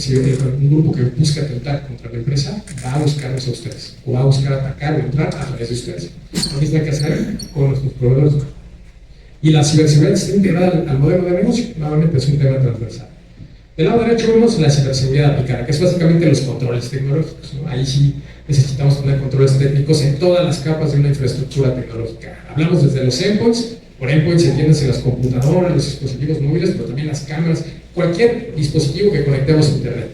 un grupo que busca atentar contra la empresa va a buscarlos a ustedes, o va a buscar atacar o entrar a través de ustedes. Lo mismo hay que hacer con nuestros proveedores. Y la ciberseguridad está integrada al modelo de negocio, nuevamente es un tema transversal. Del lado derecho vemos la ciberseguridad aplicada, que es básicamente los controles tecnológicos, ¿no? Ahí sí necesitamos tener controles técnicos en todas las capas de una infraestructura tecnológica. Hablamos desde los endpoints, por endpoints entiéndase las computadoras, los dispositivos móviles, pero también las cámaras, cualquier dispositivo que conectemos a internet.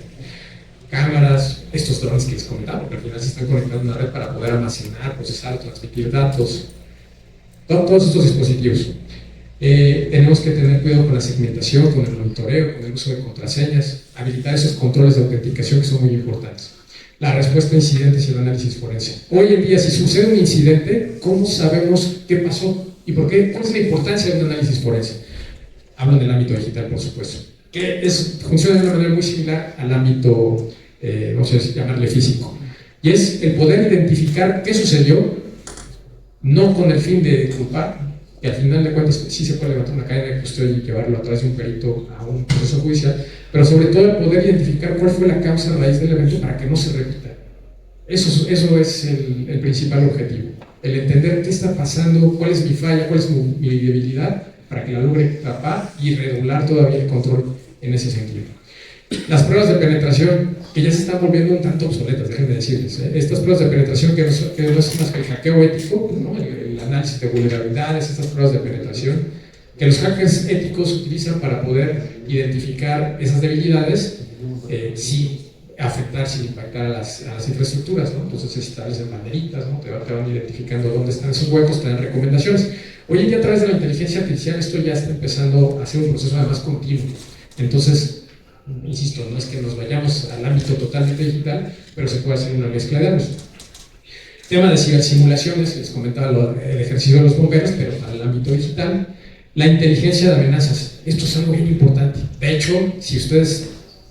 Cámaras, estos drones que les comentaba, porque al final se están conectando a una red para poder almacenar, procesar, transmitir datos, todos estos dispositivos. Tenemos que tener cuidado con la segmentación, con el monitoreo, con el uso de contraseñas, habilitar esos controles de autenticación que son muy importantes. La respuesta a incidentes y el análisis forense. Hoy en día, si sucede un incidente, ¿cómo sabemos qué pasó? ¿Y por qué? ¿Cuál es la importancia de un análisis forense? Hablan del ámbito digital, por supuesto, que funciona de una manera muy similar al ámbito, vamos a llamarle físico. Y es el poder identificar qué sucedió, no con el fin de culpar, que al final de cuentas sí se puede levantar una cadena de custodia y llevarlo a través de un perito a un proceso judicial, pero sobre todo el poder identificar cuál fue la causa a raíz del evento para que no se repita. Eso es el principal objetivo, el entender qué está pasando, cuál es mi falla, cuál es mi debilidad, para que la logre tapar y redoblar todavía el control en ese sentido. Las pruebas de penetración, que ya se están volviendo un tanto obsoletas, déjenme decirles, estas pruebas de penetración que no es más que el hackeo ético, ¿no? El análisis de vulnerabilidades, estas pruebas de penetración, que los hackers éticos utilizan para poder identificar esas debilidades sin afectar, sin impactar a las infraestructuras, ¿no? Entonces se establecen banderitas, ¿no? Te van identificando dónde están esos huecos, te dan recomendaciones. Hoy en día, a través de la inteligencia artificial, esto ya está empezando a ser un proceso además continuo. Entonces, insisto, no es que nos vayamos al ámbito totalmente digital, pero se puede hacer una mezcla de ambos. Tema de cibersimulaciones, les comentaba el ejercicio de los bomberos, pero para el ámbito digital. La inteligencia de amenazas, esto es algo bien importante. De hecho, si ustedes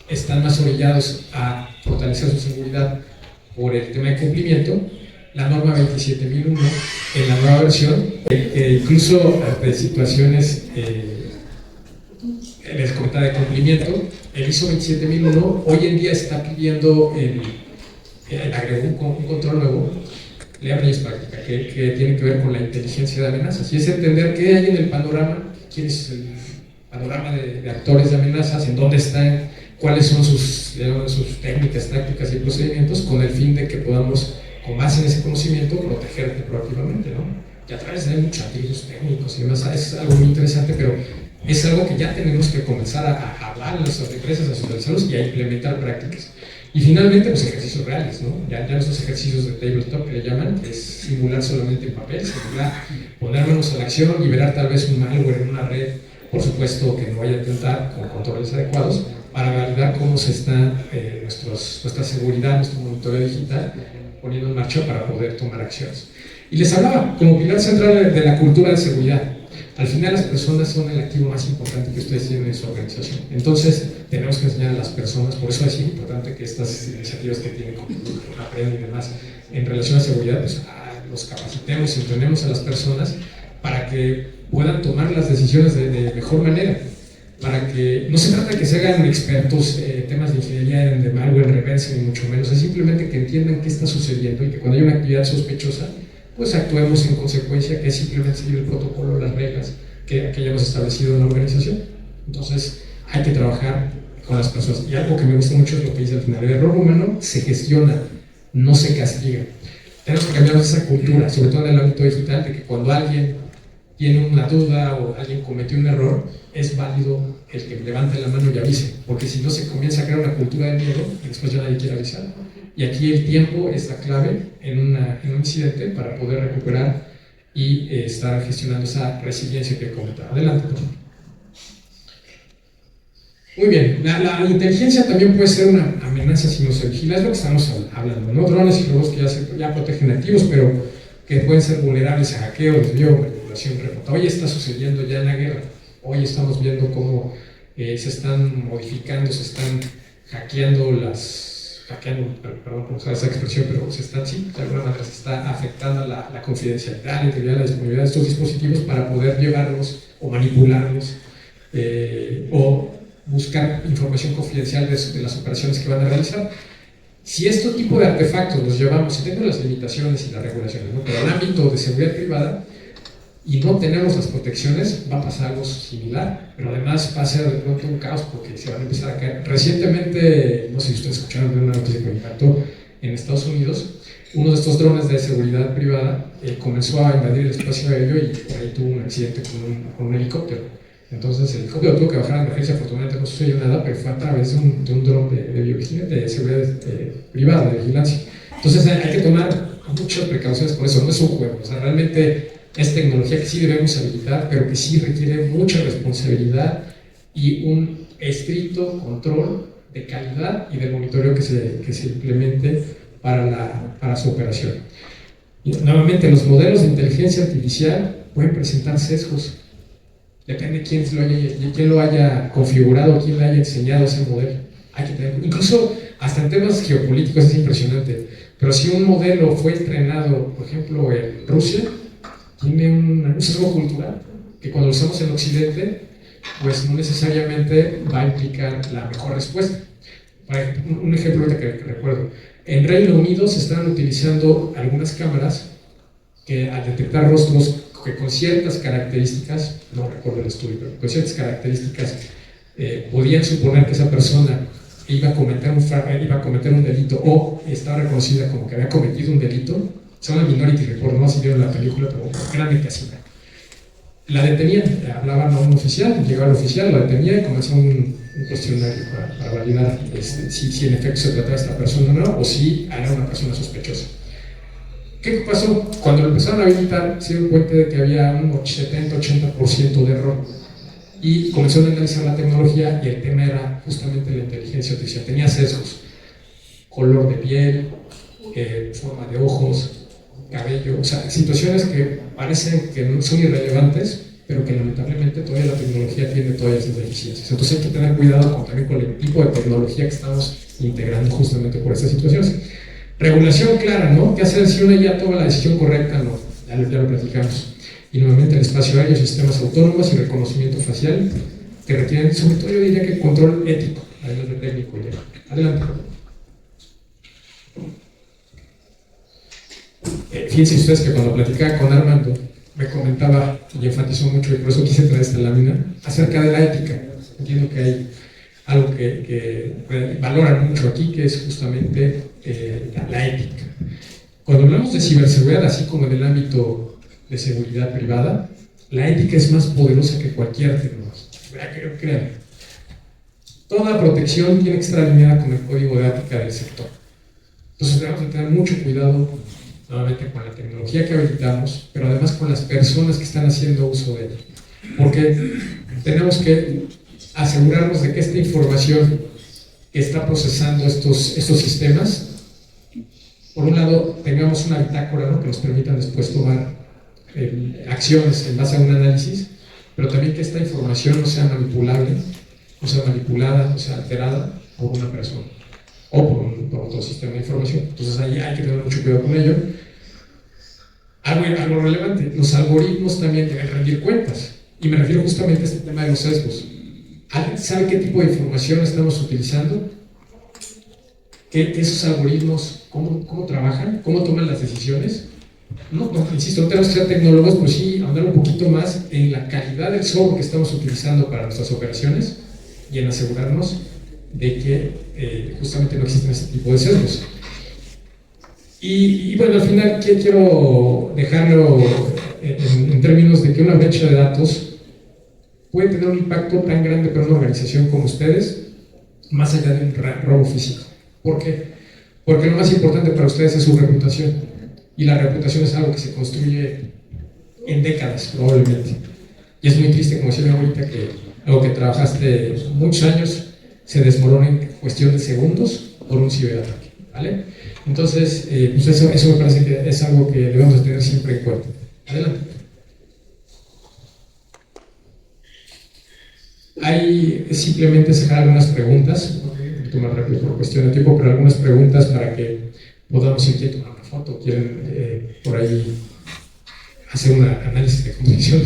están más orillados a fortalecer su seguridad por el tema de cumplimiento, la norma 27001 en la nueva versión, incluso de situaciones les comentaba de cumplimiento, el ISO 27001 hoy en día está pidiendo agregó un control nuevo, le llaman ellos práctica, que tiene que ver con la inteligencia de amenazas, y es entender qué hay en el panorama, quién es el panorama de actores de amenazas, en dónde están, cuáles son sus técnicas, tácticas y procedimientos, con el fin de que podamos, con base en ese conocimiento, protegerte proactivamente, ¿no? Y a través de muchos activos técnicos y demás, es algo muy interesante, pero es algo que ya tenemos que comenzar a hablar a nuestras empresas, a socializarlos y a implementar prácticas. Y finalmente, pues ejercicios reales, ¿no? Ya esos ejercicios de tabletop que le llaman, que es simular solamente en papel, simular, poner manos a la acción, liberar tal vez un malware en una red, por supuesto que no vaya a tentar con controles adecuados, para validar cómo se está nuestra seguridad, nuestro monitoreo digital, poniendo en marcha para poder tomar acciones. Y les hablaba, como pilar central de la cultura de seguridad, al final las personas son el activo más importante que ustedes tienen en su organización. Entonces, tenemos que enseñar a las personas, por eso es importante que estas iniciativas que tienen con Aprende y demás, en relación a seguridad, pues los capacitemos y entrenemos a las personas para que puedan tomar las decisiones de mejor manera. Para que no se trata de que se hagan expertos temas de ingeniería, de malware, reverse, ni mucho menos, es simplemente que entiendan qué está sucediendo y que cuando hay una actividad sospechosa, pues actuemos en consecuencia, que es simplemente seguir el protocolo, las reglas que hayamos establecido en la organización. Entonces, hay que trabajar con las personas. Y algo que me gusta mucho es lo que dice al final: el error humano se gestiona, no se castiga. Tenemos que cambiar esa cultura, sobre todo en el ámbito digital, de que cuando alguien tiene una duda o alguien cometió un error, es válido el que levante la mano y avise, porque si no se comienza a crear una cultura de miedo y después ya nadie quiere avisar. Y aquí el tiempo es la clave en un incidente para poder recuperar y estar gestionando esa resiliencia que comentaba. Adelante, por favor. Muy bien, la inteligencia también puede ser una amenaza si no se vigila, es lo que estamos hablando, ¿no? Drones y robots que ya protegen activos, pero que pueden ser vulnerables a hackeo, desvío, manipulación remota. Hoy está sucediendo ya en la guerra, hoy estamos viendo cómo se están modificando, se están hackeando perdón por usar esa expresión, pero de alguna manera se está afectando la confidencialidad, la integridad, la disponibilidad de estos dispositivos para poder llevarlos o manipularlos o buscar información confidencial de las operaciones que van a realizar. Si este tipo de artefactos los llevamos, y tengo las limitaciones y las regulaciones, ¿no? Pero al ámbito de seguridad privada, y no tenemos las protecciones, va a pasar algo similar, pero además va a ser de pronto un caos porque se van a empezar a caer. Recientemente, no sé si ustedes escucharon de una noticia que me impactó en Estados Unidos, uno de estos drones de seguridad privada comenzó a invadir el espacio aéreo y por ahí tuvo un accidente con un helicóptero. Entonces el helicóptero tuvo que bajar a emergencia, afortunadamente no sucedió nada, pero fue a través de un dron de seguridad privada, de vigilancia. Entonces hay que tomar muchas precauciones por eso, no es un juego, o sea, realmente es tecnología que sí debemos habilitar, pero que sí requiere mucha responsabilidad y un estricto control de calidad y de monitoreo que se implemente para su operación. Y nuevamente, los modelos de inteligencia artificial pueden presentar sesgos. Depende de quién lo haya configurado, quién le haya enseñado ese modelo. Hay que tener, incluso hasta en temas geopolíticos es impresionante, pero si un modelo fue entrenado, por ejemplo, en Rusia, tiene un sesgo cultural que cuando lo usamos en Occidente, pues no necesariamente va a implicar la mejor respuesta. Un ejemplo que recuerdo: en Reino Unido se están utilizando algunas cámaras que al detectar rostros que con ciertas características, no recuerdo el estudio, pero con ciertas características podían suponer que esa persona iba a cometer un delito o estaba reconocida como que había cometido un delito. Se llama Minority Report, no si vieron la película, pero claramente así. La detenían, hablaban a un oficial, llegaba el oficial, la detenía y comenzó un cuestionario para validar si en efecto se trataba de esta persona o no, o si era una persona sospechosa. ¿Qué pasó? Cuando lo empezaron a habilitar, se dieron cuenta de que había un 70-80% de error. Y comenzaron a analizar la tecnología y el tema era justamente la inteligencia artificial. Tenía sesgos, color de piel, forma de ojos, cabello, o sea, situaciones que parecen que no son irrelevantes, pero que lamentablemente todavía la tecnología tiene todavía esas deficiencias. Entonces hay que tener cuidado también con el tipo de tecnología que estamos integrando justamente por estas situaciones. Regulación clara, ¿no? ¿Qué hacer si una ya toma la decisión correcta? No, ya lo platicamos. Y nuevamente el espacio aéreo, sistemas autónomos y reconocimiento facial que requieren, sobre todo yo diría que control ético, además de técnico. Ya. Adelante. Fíjense ustedes que cuando platicaba con Armando, me comentaba, y enfatizó mucho, y por eso quise traer esta lámina, acerca de la ética. Entiendo que hay algo que valoran mucho aquí, que es justamente la ética. Cuando hablamos de ciberseguridad, así como en el ámbito de seguridad privada, la ética es más poderosa que cualquier tecnología. Créanme. Toda protección tiene que estar alineada con el código de ética del sector. Entonces tenemos que tener mucho cuidado nuevamente con la tecnología que habilitamos, pero además con las personas que están haciendo uso de ella. Porque tenemos que asegurarnos de que esta información que está procesando estos sistemas, por un lado, tengamos una bitácora, ¿no?, que nos permitan después tomar acciones en base a un análisis, pero también que esta información no sea manipulable, no sea manipulada, no sea alterada por una persona o por otro sistema de información. Entonces ahí hay que tener mucho cuidado con ello. Algo relevante, los algoritmos también deben rendir cuentas, y me refiero justamente a este tema de los sesgos. ¿Alguien sabe qué tipo de información estamos utilizando? ¿Que esos algoritmos, cómo trabajan? ¿Cómo toman las decisiones? No, insisto, no tenemos que ser tecnólogos, pero sí ahondar un poquito más en la calidad del software que estamos utilizando para nuestras operaciones y en asegurarnos de que justamente no existen ese tipo de sesgos. Y bueno, al final quiero dejarlo en términos de que una brecha de datos puede tener un impacto tan grande para una organización como ustedes, más allá de un robo físico. ¿Por qué? Porque lo más importante para ustedes es su reputación, y la reputación es algo que se construye en décadas probablemente. Y es muy triste, como decía mi abuelita, que algo que trabajaste muchos años se desmorona en cuestión de segundos por un ciberataque, ¿vale? Entonces, pues eso me parece que es algo que debemos tener siempre en cuenta. Adelante. Hay simplemente sacar algunas preguntas, un poquito más rápido por cuestión de tiempo, pero algunas preguntas para que podamos ir a tomar una foto. Quieren por ahí hacer un análisis de composición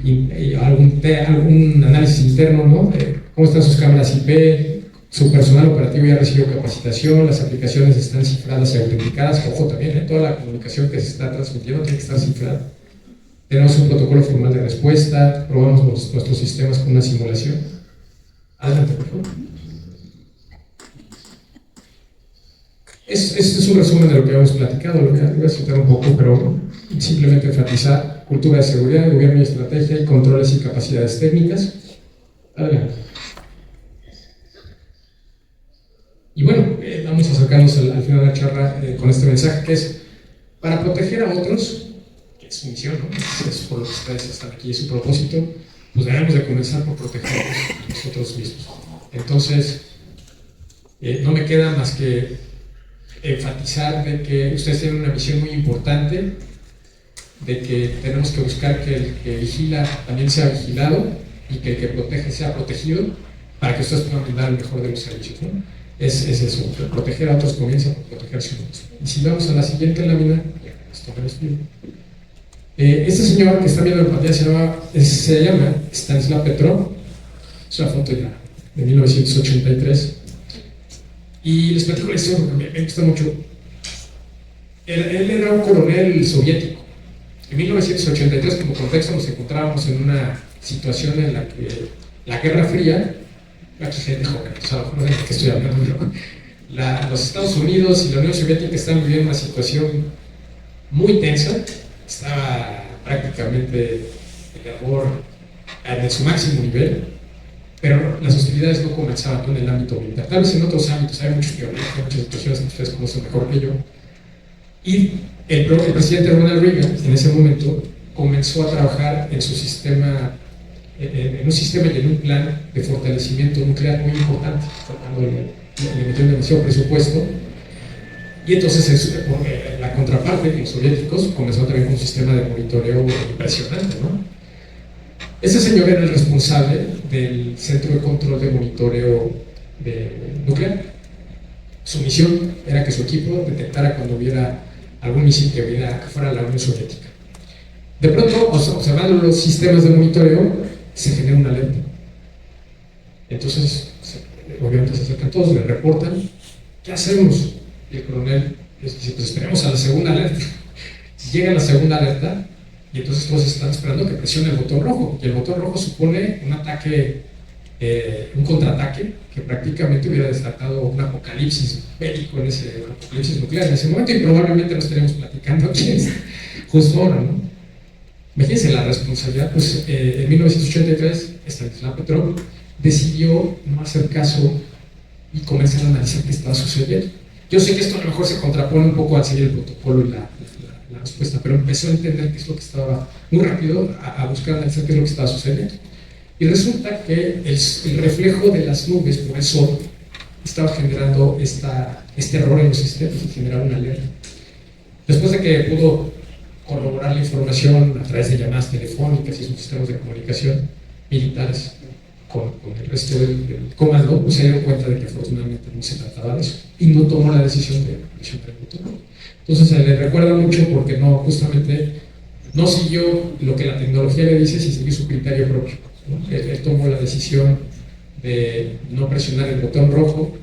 y algún análisis interno, ¿no? ¿Cómo están sus cámaras IP? Su personal operativo ya recibió capacitación, las aplicaciones están cifradas y autenticadas. Ojo también, toda la comunicación que se está transmitiendo tiene que estar cifrada. Tenemos un protocolo formal de respuesta, probamos nuestros sistemas con una simulación. Adelante, por favor. Este es un resumen de lo que hemos platicado, lo voy a citar un poco, pero simplemente enfatizar cultura de seguridad, gobierno y estrategia, y controles y capacidades técnicas. Adelante. Y bueno, vamos a acercarnos al final de la charla con este mensaje, que es para proteger a otros, que es su misión, ¿no? Es por lo que ustedes están aquí, es su propósito, pues debemos de comenzar por protegernos a nosotros mismos. Entonces, no me queda más que enfatizar de que ustedes tienen una misión muy importante, de que tenemos que buscar que el que vigila también sea vigilado y que el que protege sea protegido, para que ustedes puedan brindar el mejor de los servicios, ¿no? Es eso, proteger a otros comienza por protegerse a unos. Y si vamos a la siguiente lámina, esto me despido. Este señor que está viendo en pantalla se llama Stanislav Petrov, es una foto ya de 1983. Y les platico la historia porque me gusta mucho. Él era un coronel soviético. En 1983, como contexto, nos encontrábamos en una situación en la que la Guerra Fría, aquí gente joven, o sea, no sé de qué estoy hablando, pero los Estados Unidos y la Unión Soviética están viviendo una situación muy tensa. Estaba prácticamente el hervor en su máximo nivel, pero las hostilidades no comenzaban en el ámbito militar. Tal vez en otros ámbitos hay mucho espionaje, muchas situaciones que ustedes conocen mejor que yo, Y el presidente Ronald Reagan, en ese momento, comenzó a trabajar en su sistema, en un sistema y en un plan de fortalecimiento nuclear muy importante, cuando le metieron demasiado presupuesto. Y entonces la contraparte, los soviéticos, comenzó también con un sistema de monitoreo impresionante, ¿no? Ese señor era el responsable del Centro de Control de Monitoreo Nuclear. Su misión era que su equipo detectara cuando hubiera algún misil que fuera la Unión Soviética. De pronto, observando los sistemas de monitoreo, se genera una alerta. Entonces, obviamente se acercan todos, le reportan, ¿qué hacemos? Y el coronel les dice, pues esperemos a la segunda alerta. Llega la segunda alerta y entonces todos están esperando que presione el botón rojo. Y el botón rojo supone un ataque, un contraataque que prácticamente hubiera desatado un apocalipsis bélico, un apocalipsis nuclear en ese momento, y probablemente no estaríamos platicando aquí justo ahora, ¿no? Imagínense la responsabilidad. Pues en 1983 Stanislav Petrov decidió no hacer caso y comenzar a analizar qué estaba sucediendo. Yo sé que esto a lo mejor se contrapone un poco al seguir el protocolo y la respuesta, pero empezó a entender qué es lo que estaba, muy rápido, a buscar analizar qué es lo que estaba sucediendo. Y resulta que el reflejo de las nubes por el sol estaba generando este error en los sistemas y generaba una alerta. Después de que pudo corroborar la información a través de llamadas telefónicas y sus sistemas de comunicación militares con el resto del comando, pues se dieron cuenta de que afortunadamente no se trataba de eso y no tomó la decisión de presionar el botón. Entonces se le recuerda mucho porque justamente no siguió lo que la tecnología le dice, sino siguió su criterio propio, ¿no? Él tomó la decisión de no presionar el botón rojo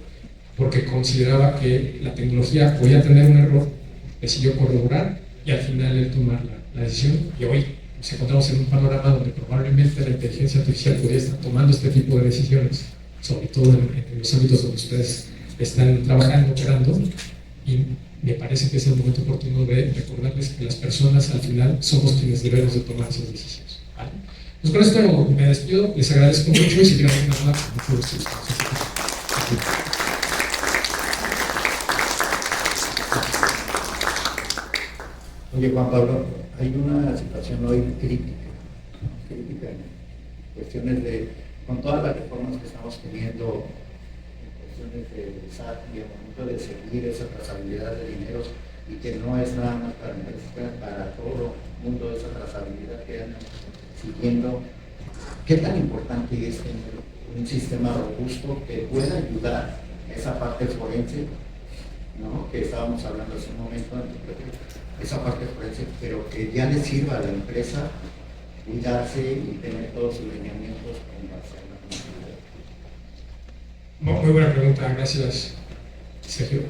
porque consideraba que la tecnología podía tener un error, decidió corroborar y al final él tomar la decisión. Y hoy nos encontramos en un panorama donde probablemente la inteligencia artificial podría estar tomando este tipo de decisiones, sobre todo en los ámbitos donde ustedes están trabajando, operando, y me parece que es el momento oportuno de recordarles que las personas al final somos quienes debemos de tomar esas decisiones, ¿vale? Pues con esto me despido, les agradezco mucho y si tienen alguna duda, con mucho gusto. Oye, Juan Pablo, hay una situación hoy crítica en cuestiones con todas las reformas que estamos teniendo, en cuestiones de SAT y el momento de seguir esa trazabilidad de dineros, y que no es nada más para empresas, para todo el mundo, esa trazabilidad que andan siguiendo. ¿Qué tan importante es tener un sistema robusto que pueda ayudar a esa parte forense, ¿no?, que estábamos hablando hace un momento, esa parte forense, pero que ya le sirva a la empresa cuidarse y tener todos sus lineamientos con base a la confidencialidad? Muy buena pregunta, gracias, Sergio.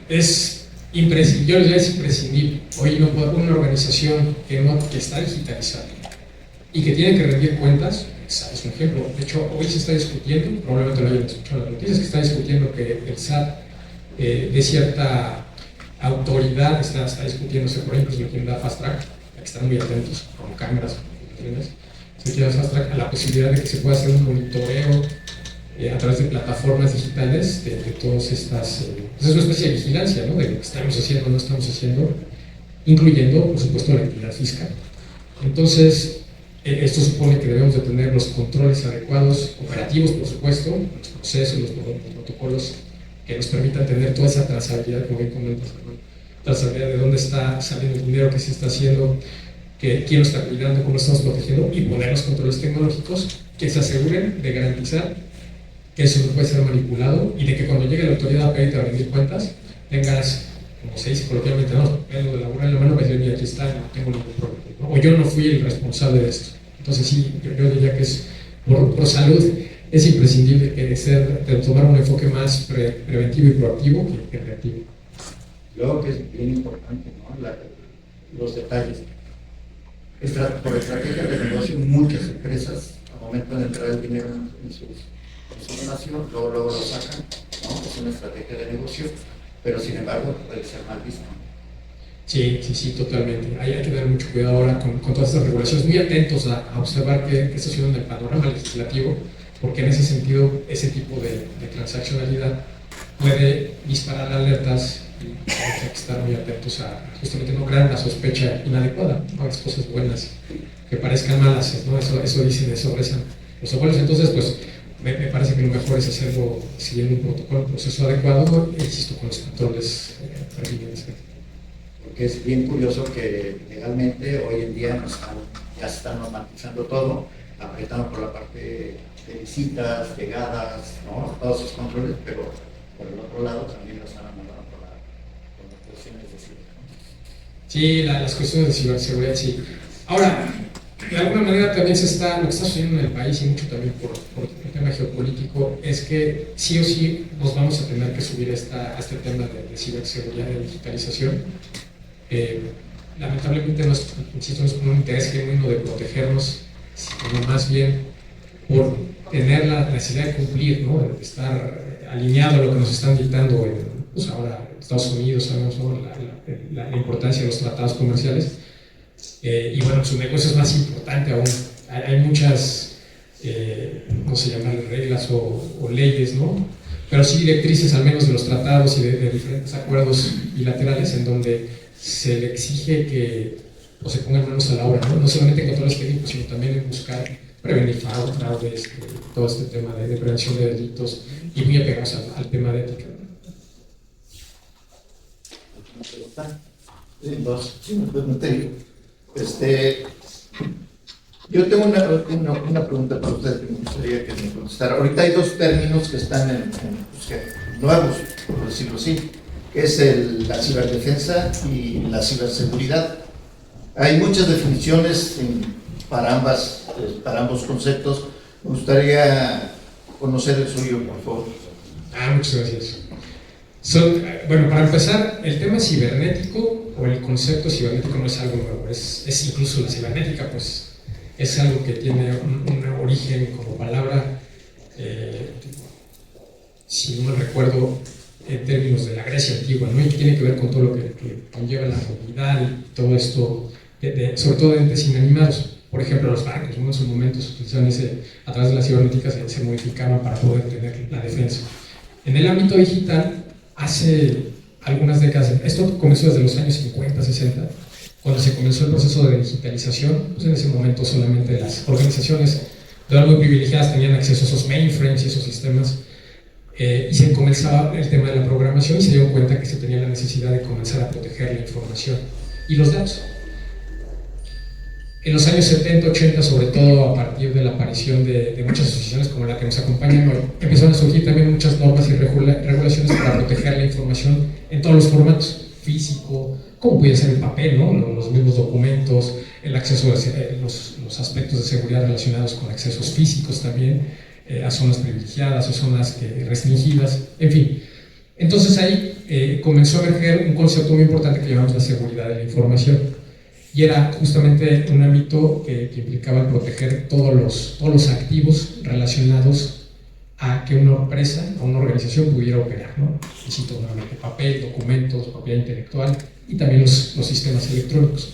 Es imprescindible, yo les diría, es imprescindible. Hoy no puede una organización que está digitalizada y que tiene que rendir cuentas. Es un ejemplo. De hecho, hoy se está discutiendo, probablemente lo hayan escuchado en las noticias, que está discutiendo que el SAT de cierta autoridad está discutiéndose, por ejemplo, si lo quieren dar fast track, que están muy atentos con cámaras, se quiere dar fast track a la posibilidad de que se pueda hacer un monitoreo a través de plataformas digitales de todas estas, pues es una especie de vigilancia, ¿no?, de lo que estamos haciendo o no estamos haciendo, incluyendo, por supuesto, la actividad fiscal. Entonces, esto supone que debemos de tener los controles adecuados, operativos, por supuesto, los procesos, los protocolos que nos permitan tener toda esa trazabilidad, como bien comentas, trazabilidad de dónde está saliendo el dinero, qué se está haciendo, quién lo está cuidando, cómo lo estamos protegiendo, y poner los controles tecnológicos que se aseguren de garantizar que eso no puede ser manipulado y de que cuando llegue la autoridad a pedirte a rendir cuentas, tengas, como se dice coloquialmente, no, lo de la burra en la mano, me dice, mira, aquí está, no tengo ningún problema, ¿no? O yo no fui el responsable de esto. Entonces sí, yo diría que es por salud, es imprescindible tomar un enfoque más preventivo y proactivo que reactivo. Luego que es bien importante, ¿no?, los detalles. Por estrategia de negocio, muchas empresas, al momento de entrar el dinero en su donación, luego lo sacan, ¿no?, es una estrategia de negocio, pero sin embargo puede ser mal visto. Sí, totalmente. Hay que tener mucho cuidado ahora con todas estas regulaciones, muy atentos a observar qué está sucediendo en el panorama legislativo, porque en ese sentido, ese tipo de transaccionalidad puede disparar alertas y hay que estar muy atentos a justamente no crear una sospecha inadecuada, no hagas cosas buenas que parezcan malas, ¿no? Eso dicen, eso rezan los abuelos. Entonces, pues me parece que lo mejor es hacerlo siguiendo un protocolo, un proceso adecuado, e insisto, con los controles pertinentes. Porque es bien curioso que legalmente hoy en día ya se está normalizando todo, apretando por la parte de visitas, llegadas, ¿no? Todos esos controles, pero por el otro lado también lo están amarrando por las cuestiones de ciberseguridad, ¿no? Sí, las cuestiones de ciberseguridad, sí. Ahora, de alguna manera también lo que está sucediendo en el país, y mucho también por el tema geopolítico, es que sí o sí nos vamos a tener que subir a este tema de ciberseguridad y de digitalización. Lamentablemente, insisto, no es por un interés genuino de protegernos, sino más bien por tener la necesidad de cumplir, ¿no? De estar alineado a lo que nos están dictando pues ahora Estados Unidos, sabemos, ¿no? la importancia de los tratados comerciales. Y bueno, su negocio es más importante aún. Hay muchas, no sé llamarle reglas o leyes, ¿no? Pero sí directrices, al menos de los tratados y de diferentes acuerdos bilaterales, en donde se le exige que se pongan manos a la obra, ¿no? No solamente en controles técnicos, sino también en buscar prevenir fraudes, todo este tema de prevención de delitos, y muy apegados al tema de ética. Sí, me permite. Yo tengo una pregunta para usted que me gustaría que me contestara. Ahorita hay dos términos que están nuevos, por decirlo así, que es la ciberdefensa y la ciberseguridad. Hay muchas definiciones para ambos conceptos. Me gustaría conocer el suyo, por favor. Muchas gracias. Bueno, para empezar, el tema cibernético o el concepto cibernético no es algo nuevo, es incluso la cibernética, pues es algo que tiene un origen como palabra, si no me recuerdo, en términos de la Grecia antigua, ¿no? Y que tiene que ver con todo lo que conlleva la movilidad y todo esto, sobre todo de entes inanimados. Por ejemplo, los barcos, ¿no? En sus momentos utilizaban a través de la cibernética se modificaban para poder tener la defensa. En el ámbito digital, hace algunas décadas, esto comenzó desde los años 50, 60, cuando se comenzó el proceso de digitalización. Pues en ese momento solamente las organizaciones muy privilegiadas tenían acceso a esos mainframes y esos sistemas, y se comenzaba el tema de la programación y se dieron cuenta que se tenía la necesidad de comenzar a proteger la información y los datos. En los años 70, 80, sobre todo a partir de la aparición de muchas asociaciones como la que nos acompañan hoy, empezaron a surgir también muchas normas y regulaciones para proteger la información en todos los formatos, físico, como puede ser el papel, ¿no? Los mismos documentos, el acceso a los aspectos de seguridad relacionados con accesos físicos también, a zonas privilegiadas o zonas restringidas, en fin. Entonces ahí comenzó a emerger un concepto muy importante que llamamos la seguridad de la información. Y era justamente un ámbito que implicaba proteger todos los activos relacionados a que una empresa o una organización pudiera operar, ¿no? Necesito nuevamente papel, documentos, propiedad intelectual y también los sistemas electrónicos.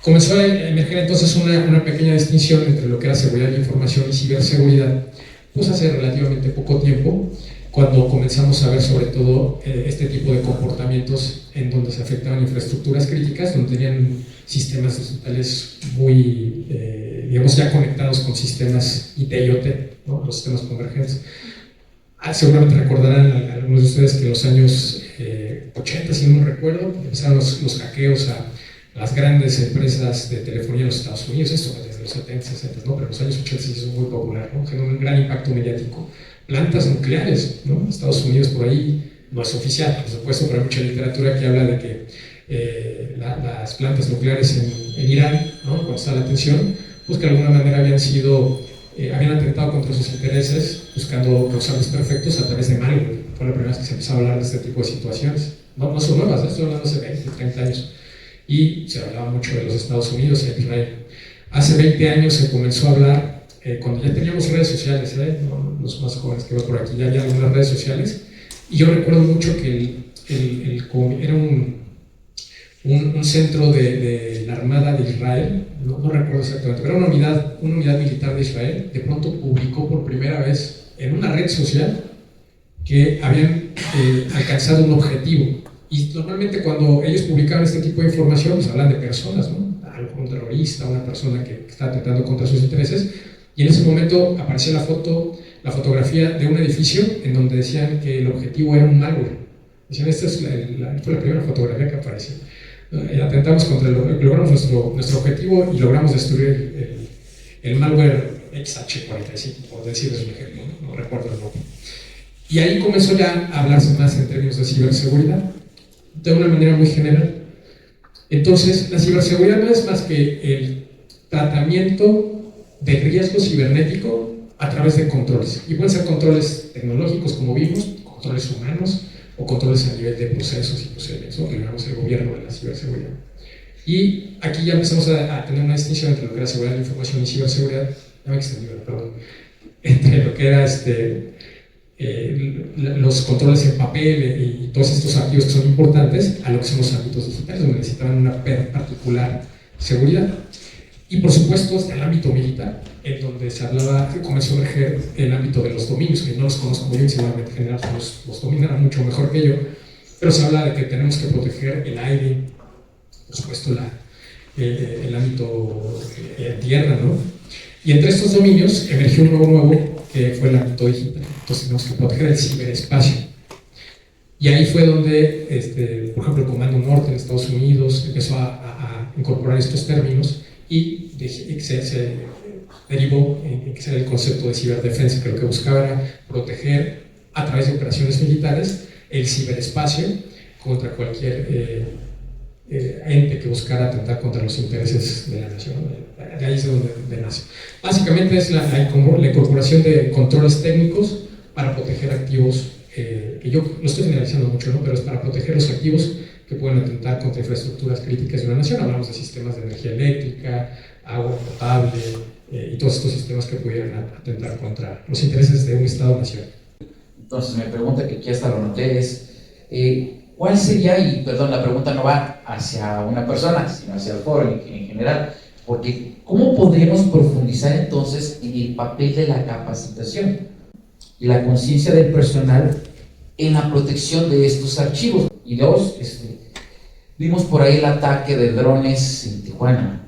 Comenzó a emerger entonces una pequeña distinción entre lo que era seguridad de la información y ciberseguridad, pues hace relativamente poco tiempo, cuando comenzamos a ver sobre todo este tipo de comportamientos en donde se afectaban infraestructuras críticas, donde tenían sistemas digitales muy, digamos, ya conectados con sistemas IT y OT, ¿no? Los sistemas convergentes. Seguramente recordarán algunos de ustedes que en los años 80, si no me recuerdo, empezaron los hackeos a las grandes empresas de telefonía en los Estados Unidos, esto desde los 70, 60, ¿no? Pero en los años 80 se hizo muy popular, ¿no? Generó un gran impacto mediático. Plantas nucleares, ¿no? Estados Unidos por ahí no es oficial, por supuesto, pero hay mucha literatura que habla de que las plantas nucleares en Irán, ¿no? Cuando está la tensión, pues que de alguna manera habían atentado contra sus intereses, buscando causales perfectos a través de malware. Fue la primera vez que se empezó a hablar de este tipo de situaciones. No son nuevas, estoy hablando hace 20, 30 años. Y se hablaba mucho de los Estados Unidos y de Israel. Hace 20 años se comenzó a hablar, cuando ya teníamos redes sociales, los más jóvenes que veo por aquí, ya había algunas redes sociales, y yo recuerdo mucho que era un centro de la Armada de Israel, no recuerdo exactamente, pero una unidad militar de Israel, de pronto publicó por primera vez en una red social que habían alcanzado un objetivo. Y normalmente cuando ellos publicaban este tipo de información, pues hablan de personas, ¿no? A lo mejor un terrorista, una persona que está atentando contra sus intereses, y en ese momento aparecía la fotografía de un edificio en donde decían que el objetivo era un malware. Decían, esta fue la primera fotografía que apareció. Atentamos logramos nuestro objetivo y logramos destruir el malware XH45, por decirles un ejemplo, no recuerdo el nombre. Y ahí comenzó ya a hablarse más en términos de ciberseguridad, de una manera muy general. Entonces, la ciberseguridad no es más que el tratamiento de riesgo cibernético a través de controles. Y pueden ser controles tecnológicos, como vimos, controles humanos, o controles a nivel de procesos y procedimientos, lo que llamamos el gobierno de la ciberseguridad. Y aquí ya empezamos a tener una distinción entre lo que era seguridad de la información y ciberseguridad, ya me extendí, perdón, entre lo que era los controles en papel y todos estos activos que son importantes, a lo que son los ámbitos digitales, donde necesitaban una particular seguridad. Y por supuesto está el ámbito militar, en donde comenzó a emerger el ámbito de los dominios, que no los conozco muy bien, seguramente en general los dominarán mucho mejor que yo, pero se habla de que tenemos que proteger el aire, por supuesto el ámbito tierra, ¿no? Y entre estos dominios emergió un nuevo que fue el ámbito digital. Entonces tenemos que proteger el ciberespacio. Y ahí fue donde, por ejemplo, el Comando Norte en Estados Unidos empezó a incorporar estos términos y se derivó en que sea el concepto de ciberdefensa, que lo que buscaba era proteger a través de operaciones militares el ciberespacio contra cualquier ente que buscara atentar contra los intereses de la nación. De ahí es donde nace. Básicamente es la incorporación de controles técnicos para proteger activos, que yo lo estoy generalizando mucho, ¿no? Pero es para proteger los activos que pueden atentar contra infraestructuras críticas de una nación. Hablamos de sistemas de energía eléctrica, agua potable, y todos estos sistemas que pudieran atentar contra los intereses de un Estado-nación. Entonces, mi pregunta, que aquí hasta lo noté, es ¿cuál sería, y perdón, la pregunta no va hacia una persona, sino hacia el foro en general, porque ¿cómo podríamos profundizar entonces en el papel de la capacitación y la conciencia del personal en la protección de estos archivos? Y dos, vimos por ahí el ataque de drones en Tijuana.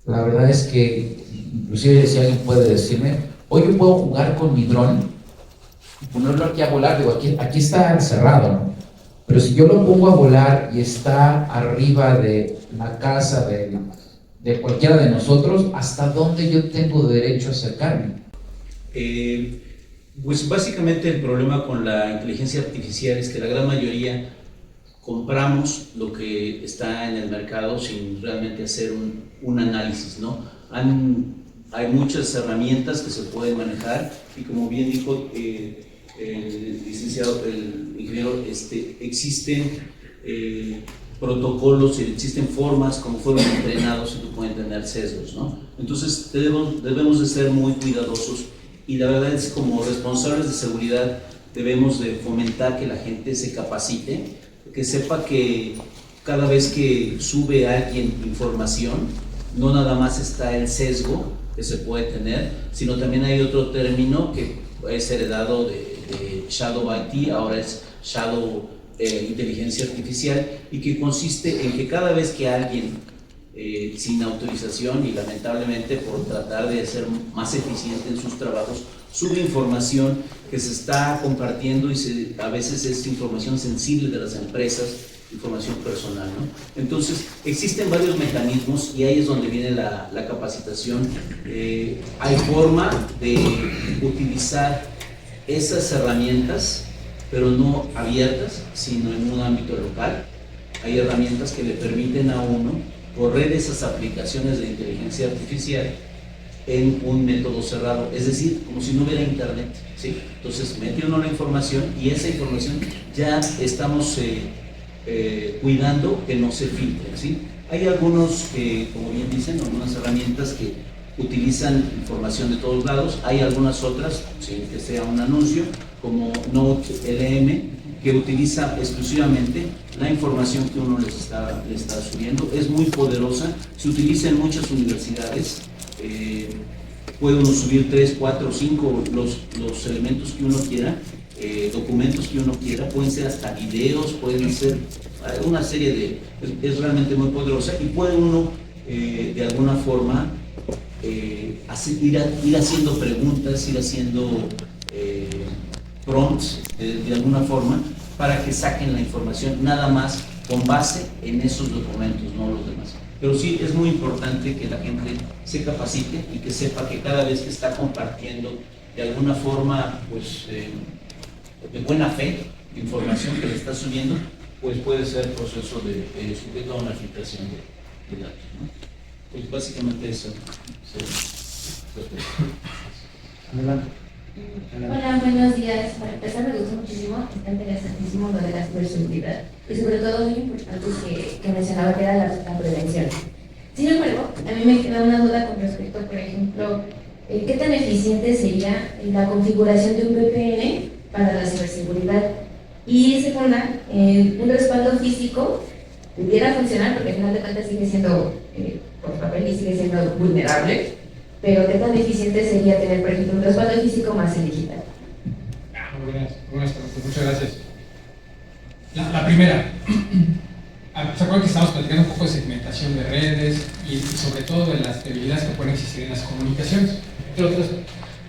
La verdad es que, inclusive si alguien puede decirme, hoy yo puedo jugar con mi dron y ponerlo aquí a volar, digo, aquí está encerrado, ¿no? Pero si yo lo pongo a volar y está arriba de la casa de cualquiera de nosotros, ¿hasta dónde yo tengo derecho a acercarme? Pues básicamente el problema con la inteligencia artificial es que la gran mayoría compramos lo que está en el mercado sin realmente hacer un análisis, ¿no? Hay muchas herramientas que se pueden manejar y, como bien dijo el licenciado, el ingeniero, existen protocolos, existen formas como fueron entrenados y que pueden tener sesgos, ¿no? Entonces debemos de ser muy cuidadosos, y la verdad es, como responsables de seguridad, debemos de fomentar que la gente se capacite, que sepa que cada vez que sube alguien información, no nada más está el sesgo que se puede tener, sino también hay otro término que es heredado de Shadow IT, ahora es Shadow Inteligencia Artificial, y que consiste en que cada vez que alguien sin autorización, y lamentablemente por tratar de ser más eficiente en sus trabajos, sube información que se está compartiendo y a veces es información sensible de las empresas, información personal, ¿no? Entonces existen varios mecanismos y ahí es donde viene la capacitación. Hay forma de utilizar esas herramientas, pero no abiertas, sino en un ámbito local. Hay herramientas que le permiten a uno correr esas aplicaciones de inteligencia artificial en un método cerrado, es decir, como si no hubiera internet, ¿sí? Entonces mete uno la información y esa información ya estamos cuidando que no se filtre, ¿sí? Hay algunos, como bien dicen, algunas herramientas que utilizan información de todos lados, hay algunas otras, sin que sea un anuncio, como NoteLM, que utiliza exclusivamente la información que uno le está subiendo. Es muy poderosa, se utiliza en muchas universidades, puede uno subir 3, 4, 5 los elementos que uno quiera, documentos que uno quiera, pueden ser hasta videos, pueden ser una serie de... es realmente muy poderosa y puede uno de alguna forma ir haciendo preguntas, ir haciendo prompts de alguna forma para que saquen la información nada más con base en esos documentos, no los demás. Pero sí es muy importante que la gente se capacite y que sepa que cada vez que está compartiendo de alguna forma, pues, de buena fe, información que le está subiendo, pues puede ser proceso de sujeto a una filtración de datos, ¿no? Pues básicamente eso. Adelante. Hola, buenos días. Para empezar, me gustó muchísimo, está interesantísimo lo de la ciberseguridad y sobre todo muy importante que mencionaba que era la prevención. Sin embargo, a mí me queda una duda con respecto, por ejemplo, ¿qué tan eficiente sería la configuración de un VPN para la ciberseguridad? Y segunda, un respaldo físico pudiera funcionar porque al final de cuentas sigue siendo por papel y sigue siendo vulnerable, pero ¿qué tan eficiente sería tener, por ejemplo, un respaldo físico más el digital? Muy buenas preguntas, muchas gracias. La primera, ¿se acuerdan que estamos platicando un poco de segmentación de redes y sobre todo de las debilidades que pueden existir en las comunicaciones? Entre otras,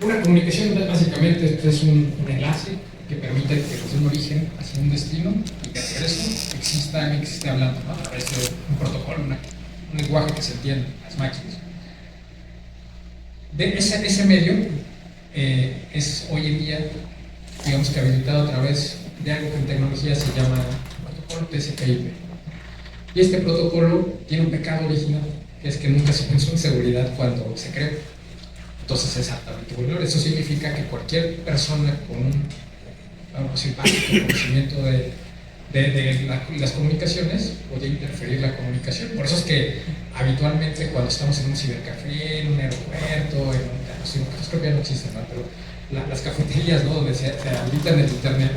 una comunicación básicamente es un enlace que permite que desde un origen hacia un destino y que hacer eso exista alguien que se esté hablando, ¿no? A través de un protocolo, un lenguaje que se entiende, las máquinas. Ese medio es hoy en día, digamos que habilitado a través de algo que en tecnología se llama protocolo TCP/IP. Y este protocolo tiene un pecado original, que es que nunca se pensó en seguridad cuando se creó. Entonces es altamente vulnerable. Eso significa que cualquier persona con un básico conocimiento de las comunicaciones puede interferir la comunicación. Por eso es que habitualmente cuando estamos en un cibercafé, en un aeropuerto, creo que ya no existen, ¿no? Pero las cafeterías, ¿no?, donde se habilitan el internet,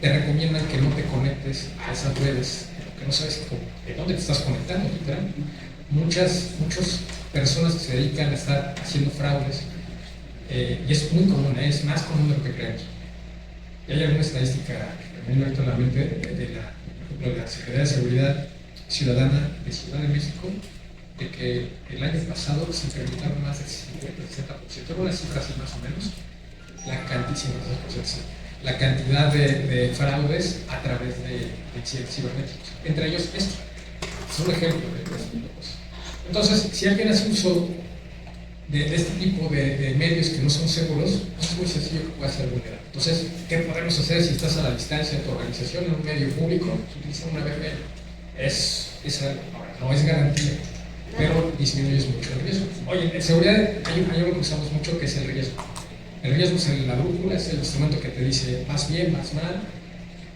te recomiendan que no te conectes a esas redes, que no sabes de dónde te estás conectando, literalmente. Muchas personas que se dedican a estar haciendo fraudes, y es muy común, es más común de lo que creemos. Y hay alguna estadística que me viene ahorita a la mente de la Secretaría de Seguridad Ciudadana de Ciudad de México, de que el año pasado se incrementaron más del 50-60%, una cifra así más o menos, la cantidad de fraudes a través de incidentes cibernéticos. Entre ellos esto. Es un ejemplo de este tipo de cosas. Entonces, si alguien hace uso de este tipo de medios que no son seguros, pues es muy sencillo que pueda ser vulnerable. Entonces, ¿qué podemos hacer si estás a la distancia de tu organización en un medio público? Utiliza una VPN. Ahora, no es garantía, pero disminuyes mucho el riesgo. Oye, en seguridad hay algo que usamos mucho que es el riesgo. El riesgo es la brújula, es el instrumento que te dice vas bien, vas mal,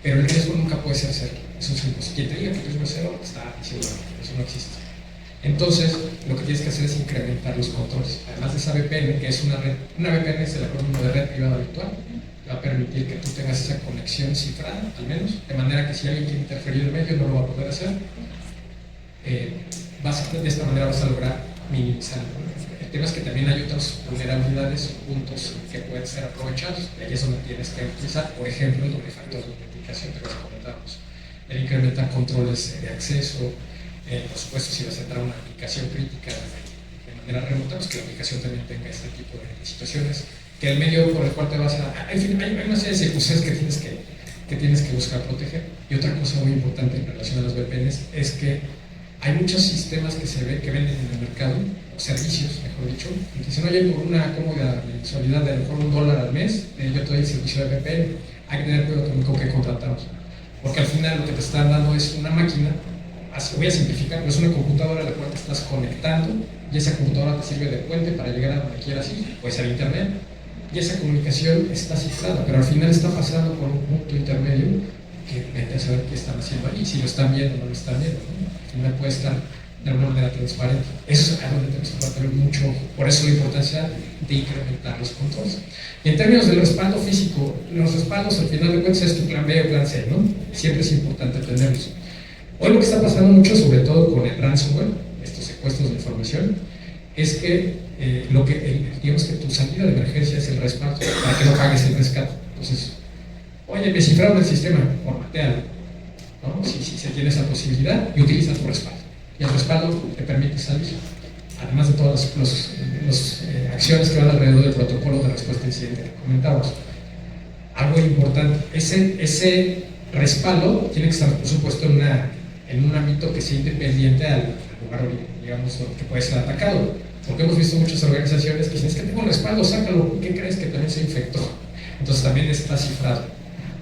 pero el riesgo nunca puede ser cero. Eso es imposible. Quien te diga que el riesgo es cero está diciendo que eso no existe. Entonces, lo que tienes que hacer es incrementar los controles. Además de esa VPN, que es una VPN es el acrónimo de red privada virtual, va a permitir que tú tengas esa conexión cifrada, al menos, de manera que si alguien quiere interferir en el medio no lo va a poder hacer. De esta manera vas a lograr minimizar. El tema es que también hay otras vulnerabilidades o puntos que pueden ser aprovechados, y ahí es donde tienes que utilizar, por ejemplo, el doble factor de autenticación que les comentamos, el incrementar controles de acceso. Por supuesto, si vas a entrar a una aplicación crítica de manera remota, pues que la aplicación también tenga este tipo de situaciones, que el medio por el cual te vas a... En fin, hay una serie de circunstancias que tienes que buscar proteger. Y otra cosa muy importante en relación a los VPNs es que hay muchos sistemas que venden en el mercado, servicios, mejor dicho, y dicen, oye, por una cómoda mensualidad de a lo mejor $1 al mes, yo te doy el servicio de VPN. Hay que tener cuidado también con qué contratamos, porque al final lo que te están dando es una máquina. Voy a simplificar, pero es una computadora a la cual te estás conectando y esa computadora te sirve de puente para llegar a donde quieras ir, puede ser internet, y esa comunicación está cifrada, pero al final está pasando por un punto intermedio que vete a saber qué están haciendo ahí, si lo están viendo o no lo están viendo, ¿no? Al final puede estar de alguna manera transparente. Eso es algo donde tenemos que tener mucho, por eso la importancia de incrementar los controles. Y en términos del respaldo físico, los respaldos al final de cuentas es tu plan B o plan C, ¿no? Siempre es importante tenerlos. Hoy lo que está pasando mucho, sobre todo con el ransomware, estos secuestros de información, es que digamos que tu salida de emergencia es el respaldo para que no pagues el rescate. Entonces, oye, me cifraron el sistema, formatealo, ¿no? Si se tiene esa posibilidad y utiliza tu respaldo. Y el respaldo te permite salir, además de todas las acciones que van alrededor del protocolo de respuesta a incidente que comentábamos. Algo importante, ese respaldo tiene que estar, por supuesto, en un ámbito que sea independiente al lugar, digamos, que puede ser atacado. Porque hemos visto muchas organizaciones que dicen, es que tengo un respaldo, sácalo, ¿qué crees que también se infectó? Entonces también está cifrado.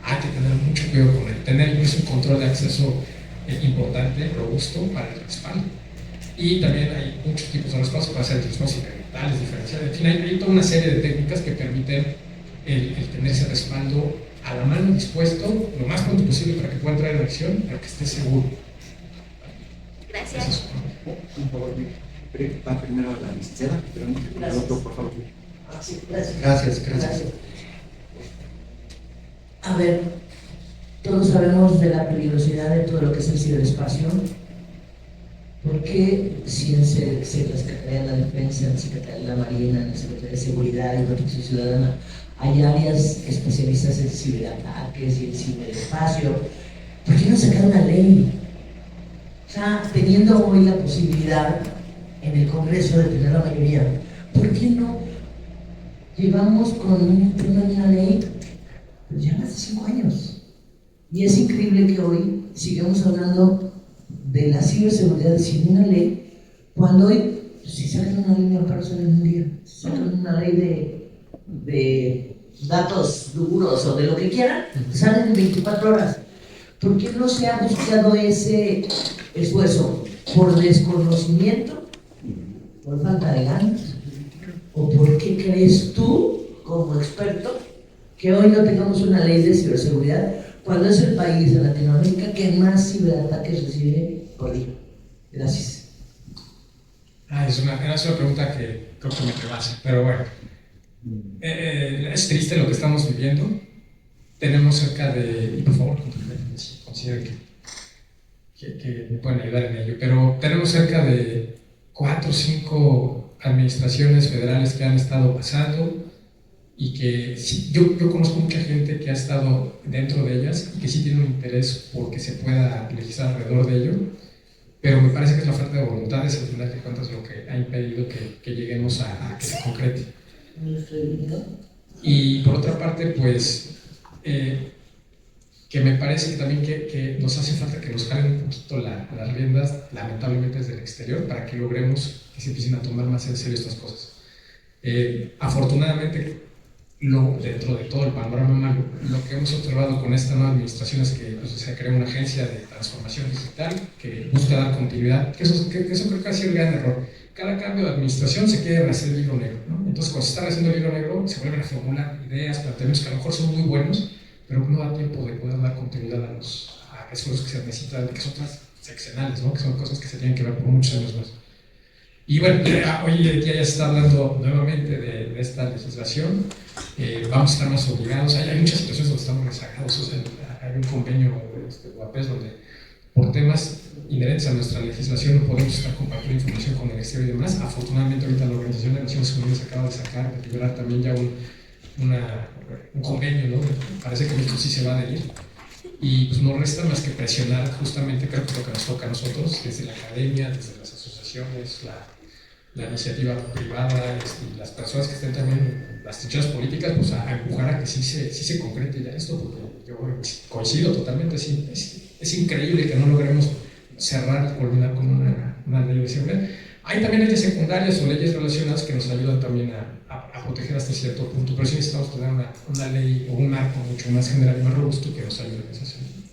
Hay que tener mucho cuidado con él, tener incluso un control de acceso importante, robusto para el respaldo. Y también hay muchos tipos de respaldos, puede ser respaldos incrementales, diferenciales, en fin, hay toda una serie de técnicas que permiten el tener ese respaldo a la mano, dispuesto, lo más pronto posible para que pueda entrar en acción, pero que esté seguro. Gracias. Por favor, va primero la licenciada, pero el otro, por favor. Sí, gracias. Gracias. A ver, todos sabemos de la peligrosidad de todo lo que es el ciberespacio. ¿Por qué si en Secretaría de la Defensa, en Secretaría de la Marina, en Secretaría de Seguridad y Protección Ciudadana hay áreas especialistas en ciberataques y en ciberespacio? ¿Por qué no sacar una ley? O sea, teniendo hoy la posibilidad en el Congreso de tener la mayoría, ¿por qué no llevamos con una ley pues ya más de 5 años? Y es increíble que hoy sigamos hablando de la ciberseguridad sin una ley, cuando hoy, pues, si sacan una ley me amparo en un día, si sacan una ley de datos duros o de lo que quieran, salen en 24 horas. ¿Por qué no se ha buscado ese esfuerzo? ¿Por desconocimiento? ¿Por falta de ganas? ¿O por qué crees tú, como experto, que hoy no tengamos una ley de ciberseguridad cuando es el país de Latinoamérica que más ciberataques recibe por día? Gracias. Es una pregunta que creo que me rebasa, pero bueno. Es triste lo que estamos viviendo. Tenemos cerca de, y por favor, si consideren que me pueden ayudar en ello, pero tenemos cerca de 4 o 5 administraciones federales que han estado pasando y que sí, yo conozco mucha gente que ha estado dentro de ellas y que sí tiene un interés por que se pueda legislar alrededor de ello, pero me parece que es la falta de voluntad, es al final de cuentas lo que ha impedido que lleguemos a que se concrete. Y por otra parte, pues, que me parece que también que nos hace falta que nos jalen un poquito las riendas, lamentablemente desde el exterior, para que logremos que se empiecen a tomar más en serio estas cosas. Afortunadamente, dentro de todo el panorama malo, lo que hemos observado con esta nueva administración es que pues, se crea una agencia de transformación digital que busca dar continuidad, que eso creo que ha sido el gran error. Cada cambio de administración se quiere rehacer el libro negro, ¿no? Entonces, cuando se está haciendo el libro negro, se vuelven a formular ideas, planteamientos que a lo mejor son muy buenos, pero no da tiempo de poder dar continuidad a esfuerzos que se necesitan, que son otras seccionales, ¿no? Que son cosas que se tienen que ver por muchos años más. Y bueno, hoy en día ya se está hablando nuevamente de esta legislación. Vamos a estar más obligados. Hay muchas situaciones donde estamos rezagados. O sea, hay un convenio de UAPES donde, por temas inherentes a nuestra legislación, no podemos estar compartiendo información con el exterior y demás. Afortunadamente, ahorita la Organización de Naciones Unidas acaba de sacar, de liberar también ya un convenio, ¿no? Parece que esto sí se va a adherir. Y pues no resta más que presionar, justamente creo que es lo que nos toca a nosotros, desde la academia, desde las asociaciones, la iniciativa privada y las personas que estén también en las trincheras políticas, pues a empujar a que sí se concrete ya esto, porque yo coincido totalmente, es increíble que no logremos cerrar, culminar con una ley de seguridad. Hay también leyes secundarias o leyes relacionadas que nos ayudan también a proteger hasta cierto punto, pero sí necesitamos tener una ley o un marco mucho más general y más robusto que nos ayude en ese sentido.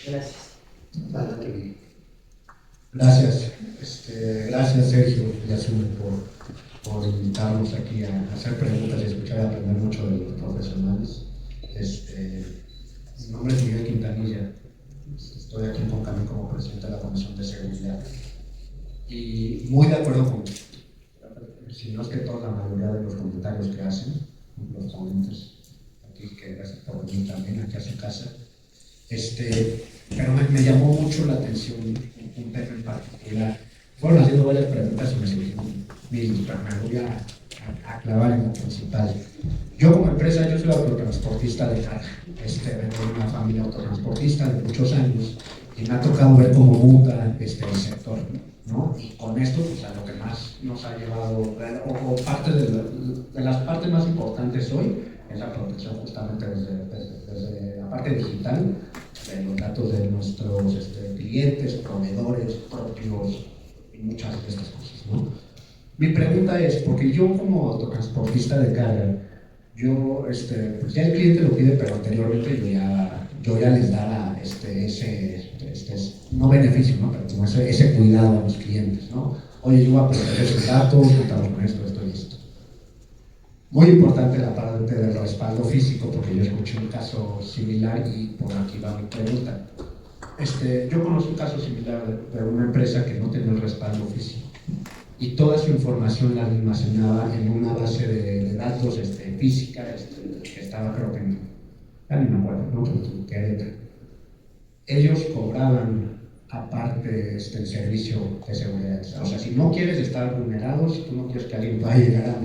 Gracias. Gracias. Gracias Sergio y Azul por invitarnos aquí a hacer preguntas y escuchar y aprender mucho de los profesionales. Mi nombre es Miguel Quintanilla. Estoy aquí en Concamín como presidente de la Comisión de Seguridad. Y muy de acuerdo con, si no es que toda la mayoría de los comentarios que hacen los ponentes aquí, que gracias por venir también aquí a su casa. Pero me llamó mucho la atención un tema en particular. Fueron haciendo varias preguntas y me surgieron mil, pero me voy a a clavar en lo principal. Yo como empresa, yo soy autotransportista de carga. Vengo de una familia autotransportista de muchos años y me ha tocado ver cómo muta el sector, ¿no? Y con esto, pues a lo que más nos ha llevado, o parte de las partes más importantes hoy, es la protección justamente desde la parte digital, de los datos de nuestros clientes, proveedores, propios y muchas de estas cosas, ¿no? Mi pregunta es, porque yo como autotransportista de carga, yo, pues ya el cliente lo pide, pero anteriormente yo ya les daba no beneficio, ¿no? Pero como ese cuidado a los clientes, ¿no? Oye, yo voy a proteger sus datos, contamos con esto y esto. Muy importante la parte del respaldo físico, porque yo escuché un caso similar y por aquí va mi pregunta. Yo conozco un caso similar de una empresa que no tenía el respaldo físico y toda su información la almacenaba en una base de datos física que estaba, creo que ya ni me acuerdo, ¿no? Que ellos cobraban aparte el servicio de seguridad. O sea, si no quieres estar vulnerado, si tú no quieres que alguien vaya a llegar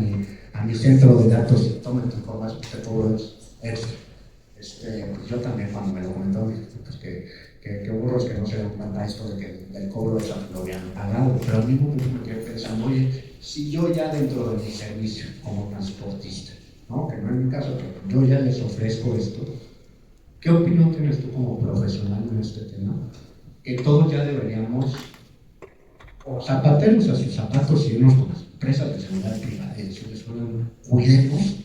a mi centro de datos y tome tu información, te cobro extra. Pues yo también cuando me lo comentó, dije, pues que burros que no se dan cuenta esto de que el cobro de lo habían pagado, pero al mismo tiempo me quedé pensando, oye, si yo ya dentro de mi servicio como transportista, ¿no? Que no es mi caso, pero yo ya les ofrezco esto, ¿qué opinión tienes tú como profesional en este tema? Que todos ya deberíamos, o zapateros a sus zapatos y irnos con las empresas de seguridad privada y decirles, bueno, cuidemos,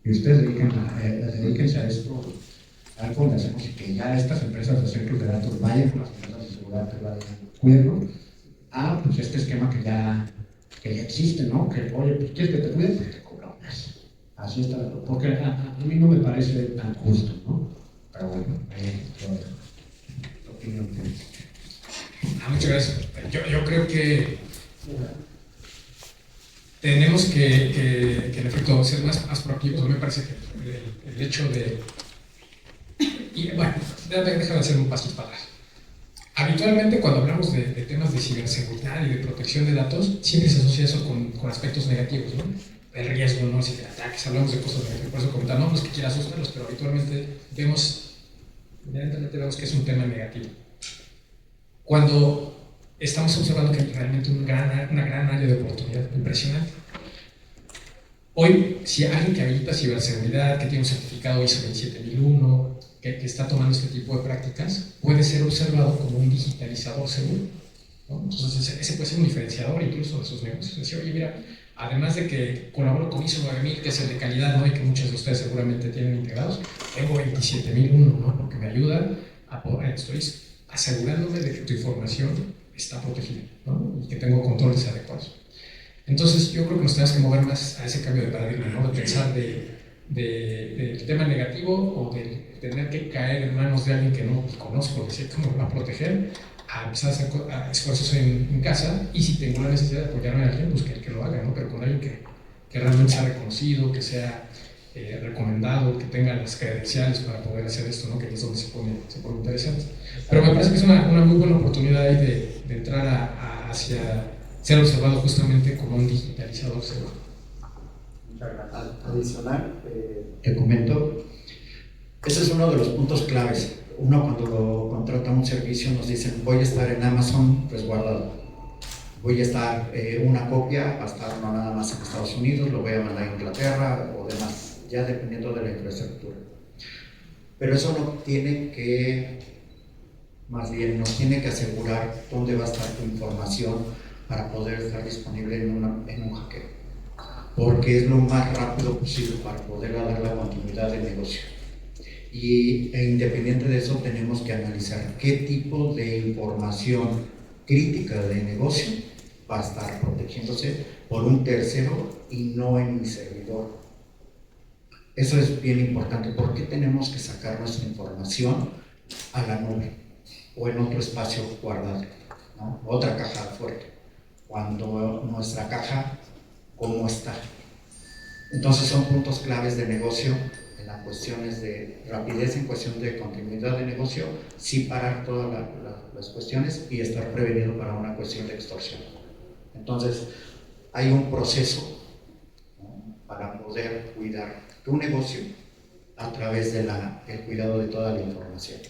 y ustedes dedíquense a esto, a ver cómo hacemos y que ya estas empresas de centros de datos vayan con las empresas de seguridad privada y cuidemos pues este esquema que ya existe, ¿no? Que, oye, pues quieres que te cuiden, pues te cobran más. Así está, porque a mí no me parece tan justo, ¿no? Pero bueno, opinión. Muchas gracias. Yo creo que tenemos que en efecto ser más proactivos. Me parece que el hecho de... Y bueno, déjame hacer un paso para atrás. Habitualmente cuando hablamos de temas de ciberseguridad y de protección de datos, siempre se asocia eso con aspectos negativos, ¿no? El riesgo, ¿no? Si de ataques, hablamos de cosas negativas, por eso comentamos, no es que quiera asustarlos, pero habitualmente vemos que es un tema negativo. Cuando estamos observando que hay realmente una gran área de oportunidad impresionante. Hoy, si alguien que habilita ciberseguridad, que tiene un certificado ISO 27001, que está tomando este tipo de prácticas, puede ser observado como un digitalizador seguro, ¿no? Entonces, ese puede ser un diferenciador incluso de sus negocios. Decir, oye, mira, además de que colaboro con ISO 9000, que es el de calidad, ¿no? Y que muchos de ustedes seguramente tienen integrados, tengo 27001, ¿no? Porque me ayuda a poder, estoy asegurándome de que tu información está protegida, ¿no? Y que tengo controles adecuados. Entonces, yo creo que nos tenemos que mover más a ese cambio de paradigma, ¿no? De pensar del tema negativo o de tener que caer en manos de alguien que no conozco, decir cómo me va a proteger, a empezar a hacer esfuerzos en casa, y si tengo la necesidad de apoyarme a alguien, pues que lo haga, ¿no? Pero con alguien que realmente sea reconocido, que sea recomendado, que tenga las credenciales para poder hacer esto, ¿no? Que es donde se pone interesante. Pero me parece que es una muy buena oportunidad ahí de entrar hacia ser observado justamente como un digitalizador seguro. Adicional, te comento, ese es uno de los puntos claves. Uno cuando contrata un servicio nos dicen, voy a estar en Amazon resguardado, voy a estar una copia, va a estar no nada más en Estados Unidos, lo voy a mandar a Inglaterra o demás, ya dependiendo de la infraestructura. Pero eso nos tiene que asegurar dónde va a estar tu información para poder estar disponible en un hackeo, porque es lo más rápido posible para poder dar la continuidad del negocio. E independiente de eso, tenemos que analizar qué tipo de información crítica de negocio va a estar protegiéndose por un tercero y no en mi servidor. Eso es bien importante. ¿Por qué tenemos que sacar nuestra información a la nube o en otro espacio guardado, ¿no? Otra caja fuerte, cuando nuestra caja, ¿cómo está? Entonces son puntos claves de negocio en las cuestiones de rapidez, en cuestión de continuidad de negocio, sí parar todas las cuestiones y estar prevenido para una cuestión de extorsión. Entonces hay un proceso, ¿no? poder cuidar tu negocio a través del cuidado de toda la información.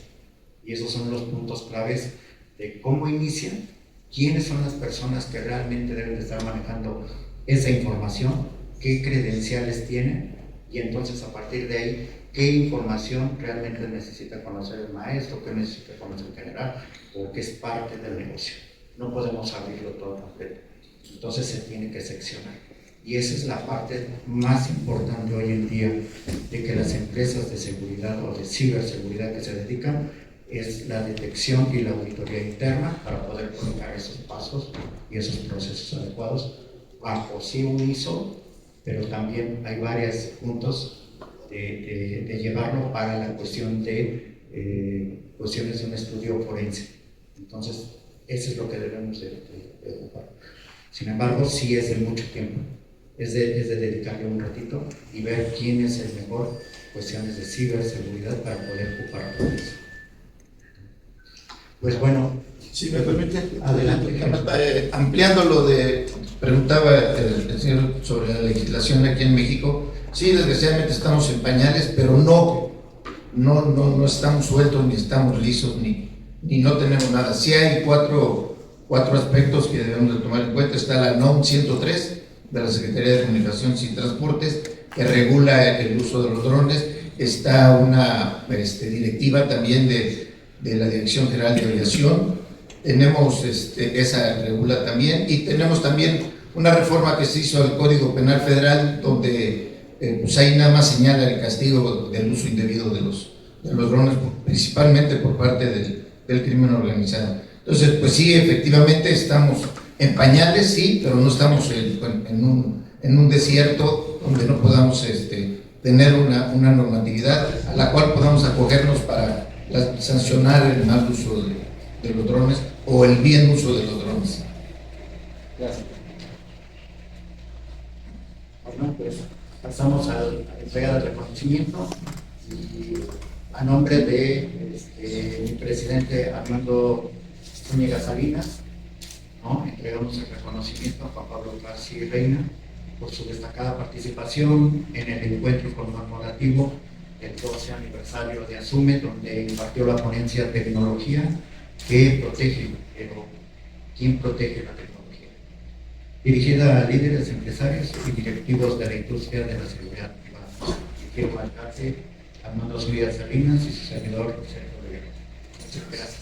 Y esos son los puntos claves de cómo inician, quiénes son las personas que realmente deben de estar manejando esa información, qué credenciales tienen, y entonces a partir de ahí, qué información realmente necesita conocer el maestro, qué necesita conocer el general, porque es parte del negocio. No podemos abrirlo todo completo. Entonces se tiene que seccionar. Y esa es la parte más importante hoy en día de que las empresas de seguridad o de ciberseguridad que se dedican, es la detección y la auditoría interna para poder colocar esos pasos y esos procesos adecuados bajo sí un ISO, pero también hay varios puntos de llevarlo para la cuestión de cuestiones de un estudio forense. Entonces, eso es lo que debemos de ocupar. Sin embargo, sí es de mucho tiempo. Es de dedicarle un ratito y ver quién es el mejor cuestiones de ciberseguridad para poder ocupar todo eso. Pues bueno, si me permite, adelante. Ampliando lo de, preguntaba el señor sobre la legislación aquí en México. Sí, desgraciadamente estamos en pañales, pero no estamos sueltos, ni estamos lisos, ni no tenemos nada. Sí hay cuatro aspectos que debemos de tomar en cuenta. Está la NOM 103 de la Secretaría de Comunicaciones y Transportes, que regula el uso de los drones. Está una directiva también de la Dirección General de Aviación. Tenemos esa regula también, y tenemos también una reforma que se hizo al Código Penal Federal, donde pues ahí nada más señala el castigo del uso indebido de los drones, principalmente por parte del crimen organizado. Entonces, pues sí, efectivamente estamos en pañales, sí, pero no estamos en un desierto donde no podamos tener una normatividad a la cual podamos acogernos para sancionar el mal uso de los drones o el bien uso de los drones. Gracias. Bueno, pues pasamos a la entrega del reconocimiento, y a nombre de mi presidente Armando Zúñiga Salinas, ¿no?, entregamos el reconocimiento a Juan Pablo García Reina por su destacada participación en el encuentro conmemorativo del 12 aniversario de ASUME, donde impartió la ponencia Tecnología que protege, pero ¿quién protege la tecnología?, dirigida a líderes, empresarios y directivos de la industria de la seguridad privada. Y quiero marcarse Armando Zúñiga Salinas y su servidor Sergio Rivera. Muchas gracias.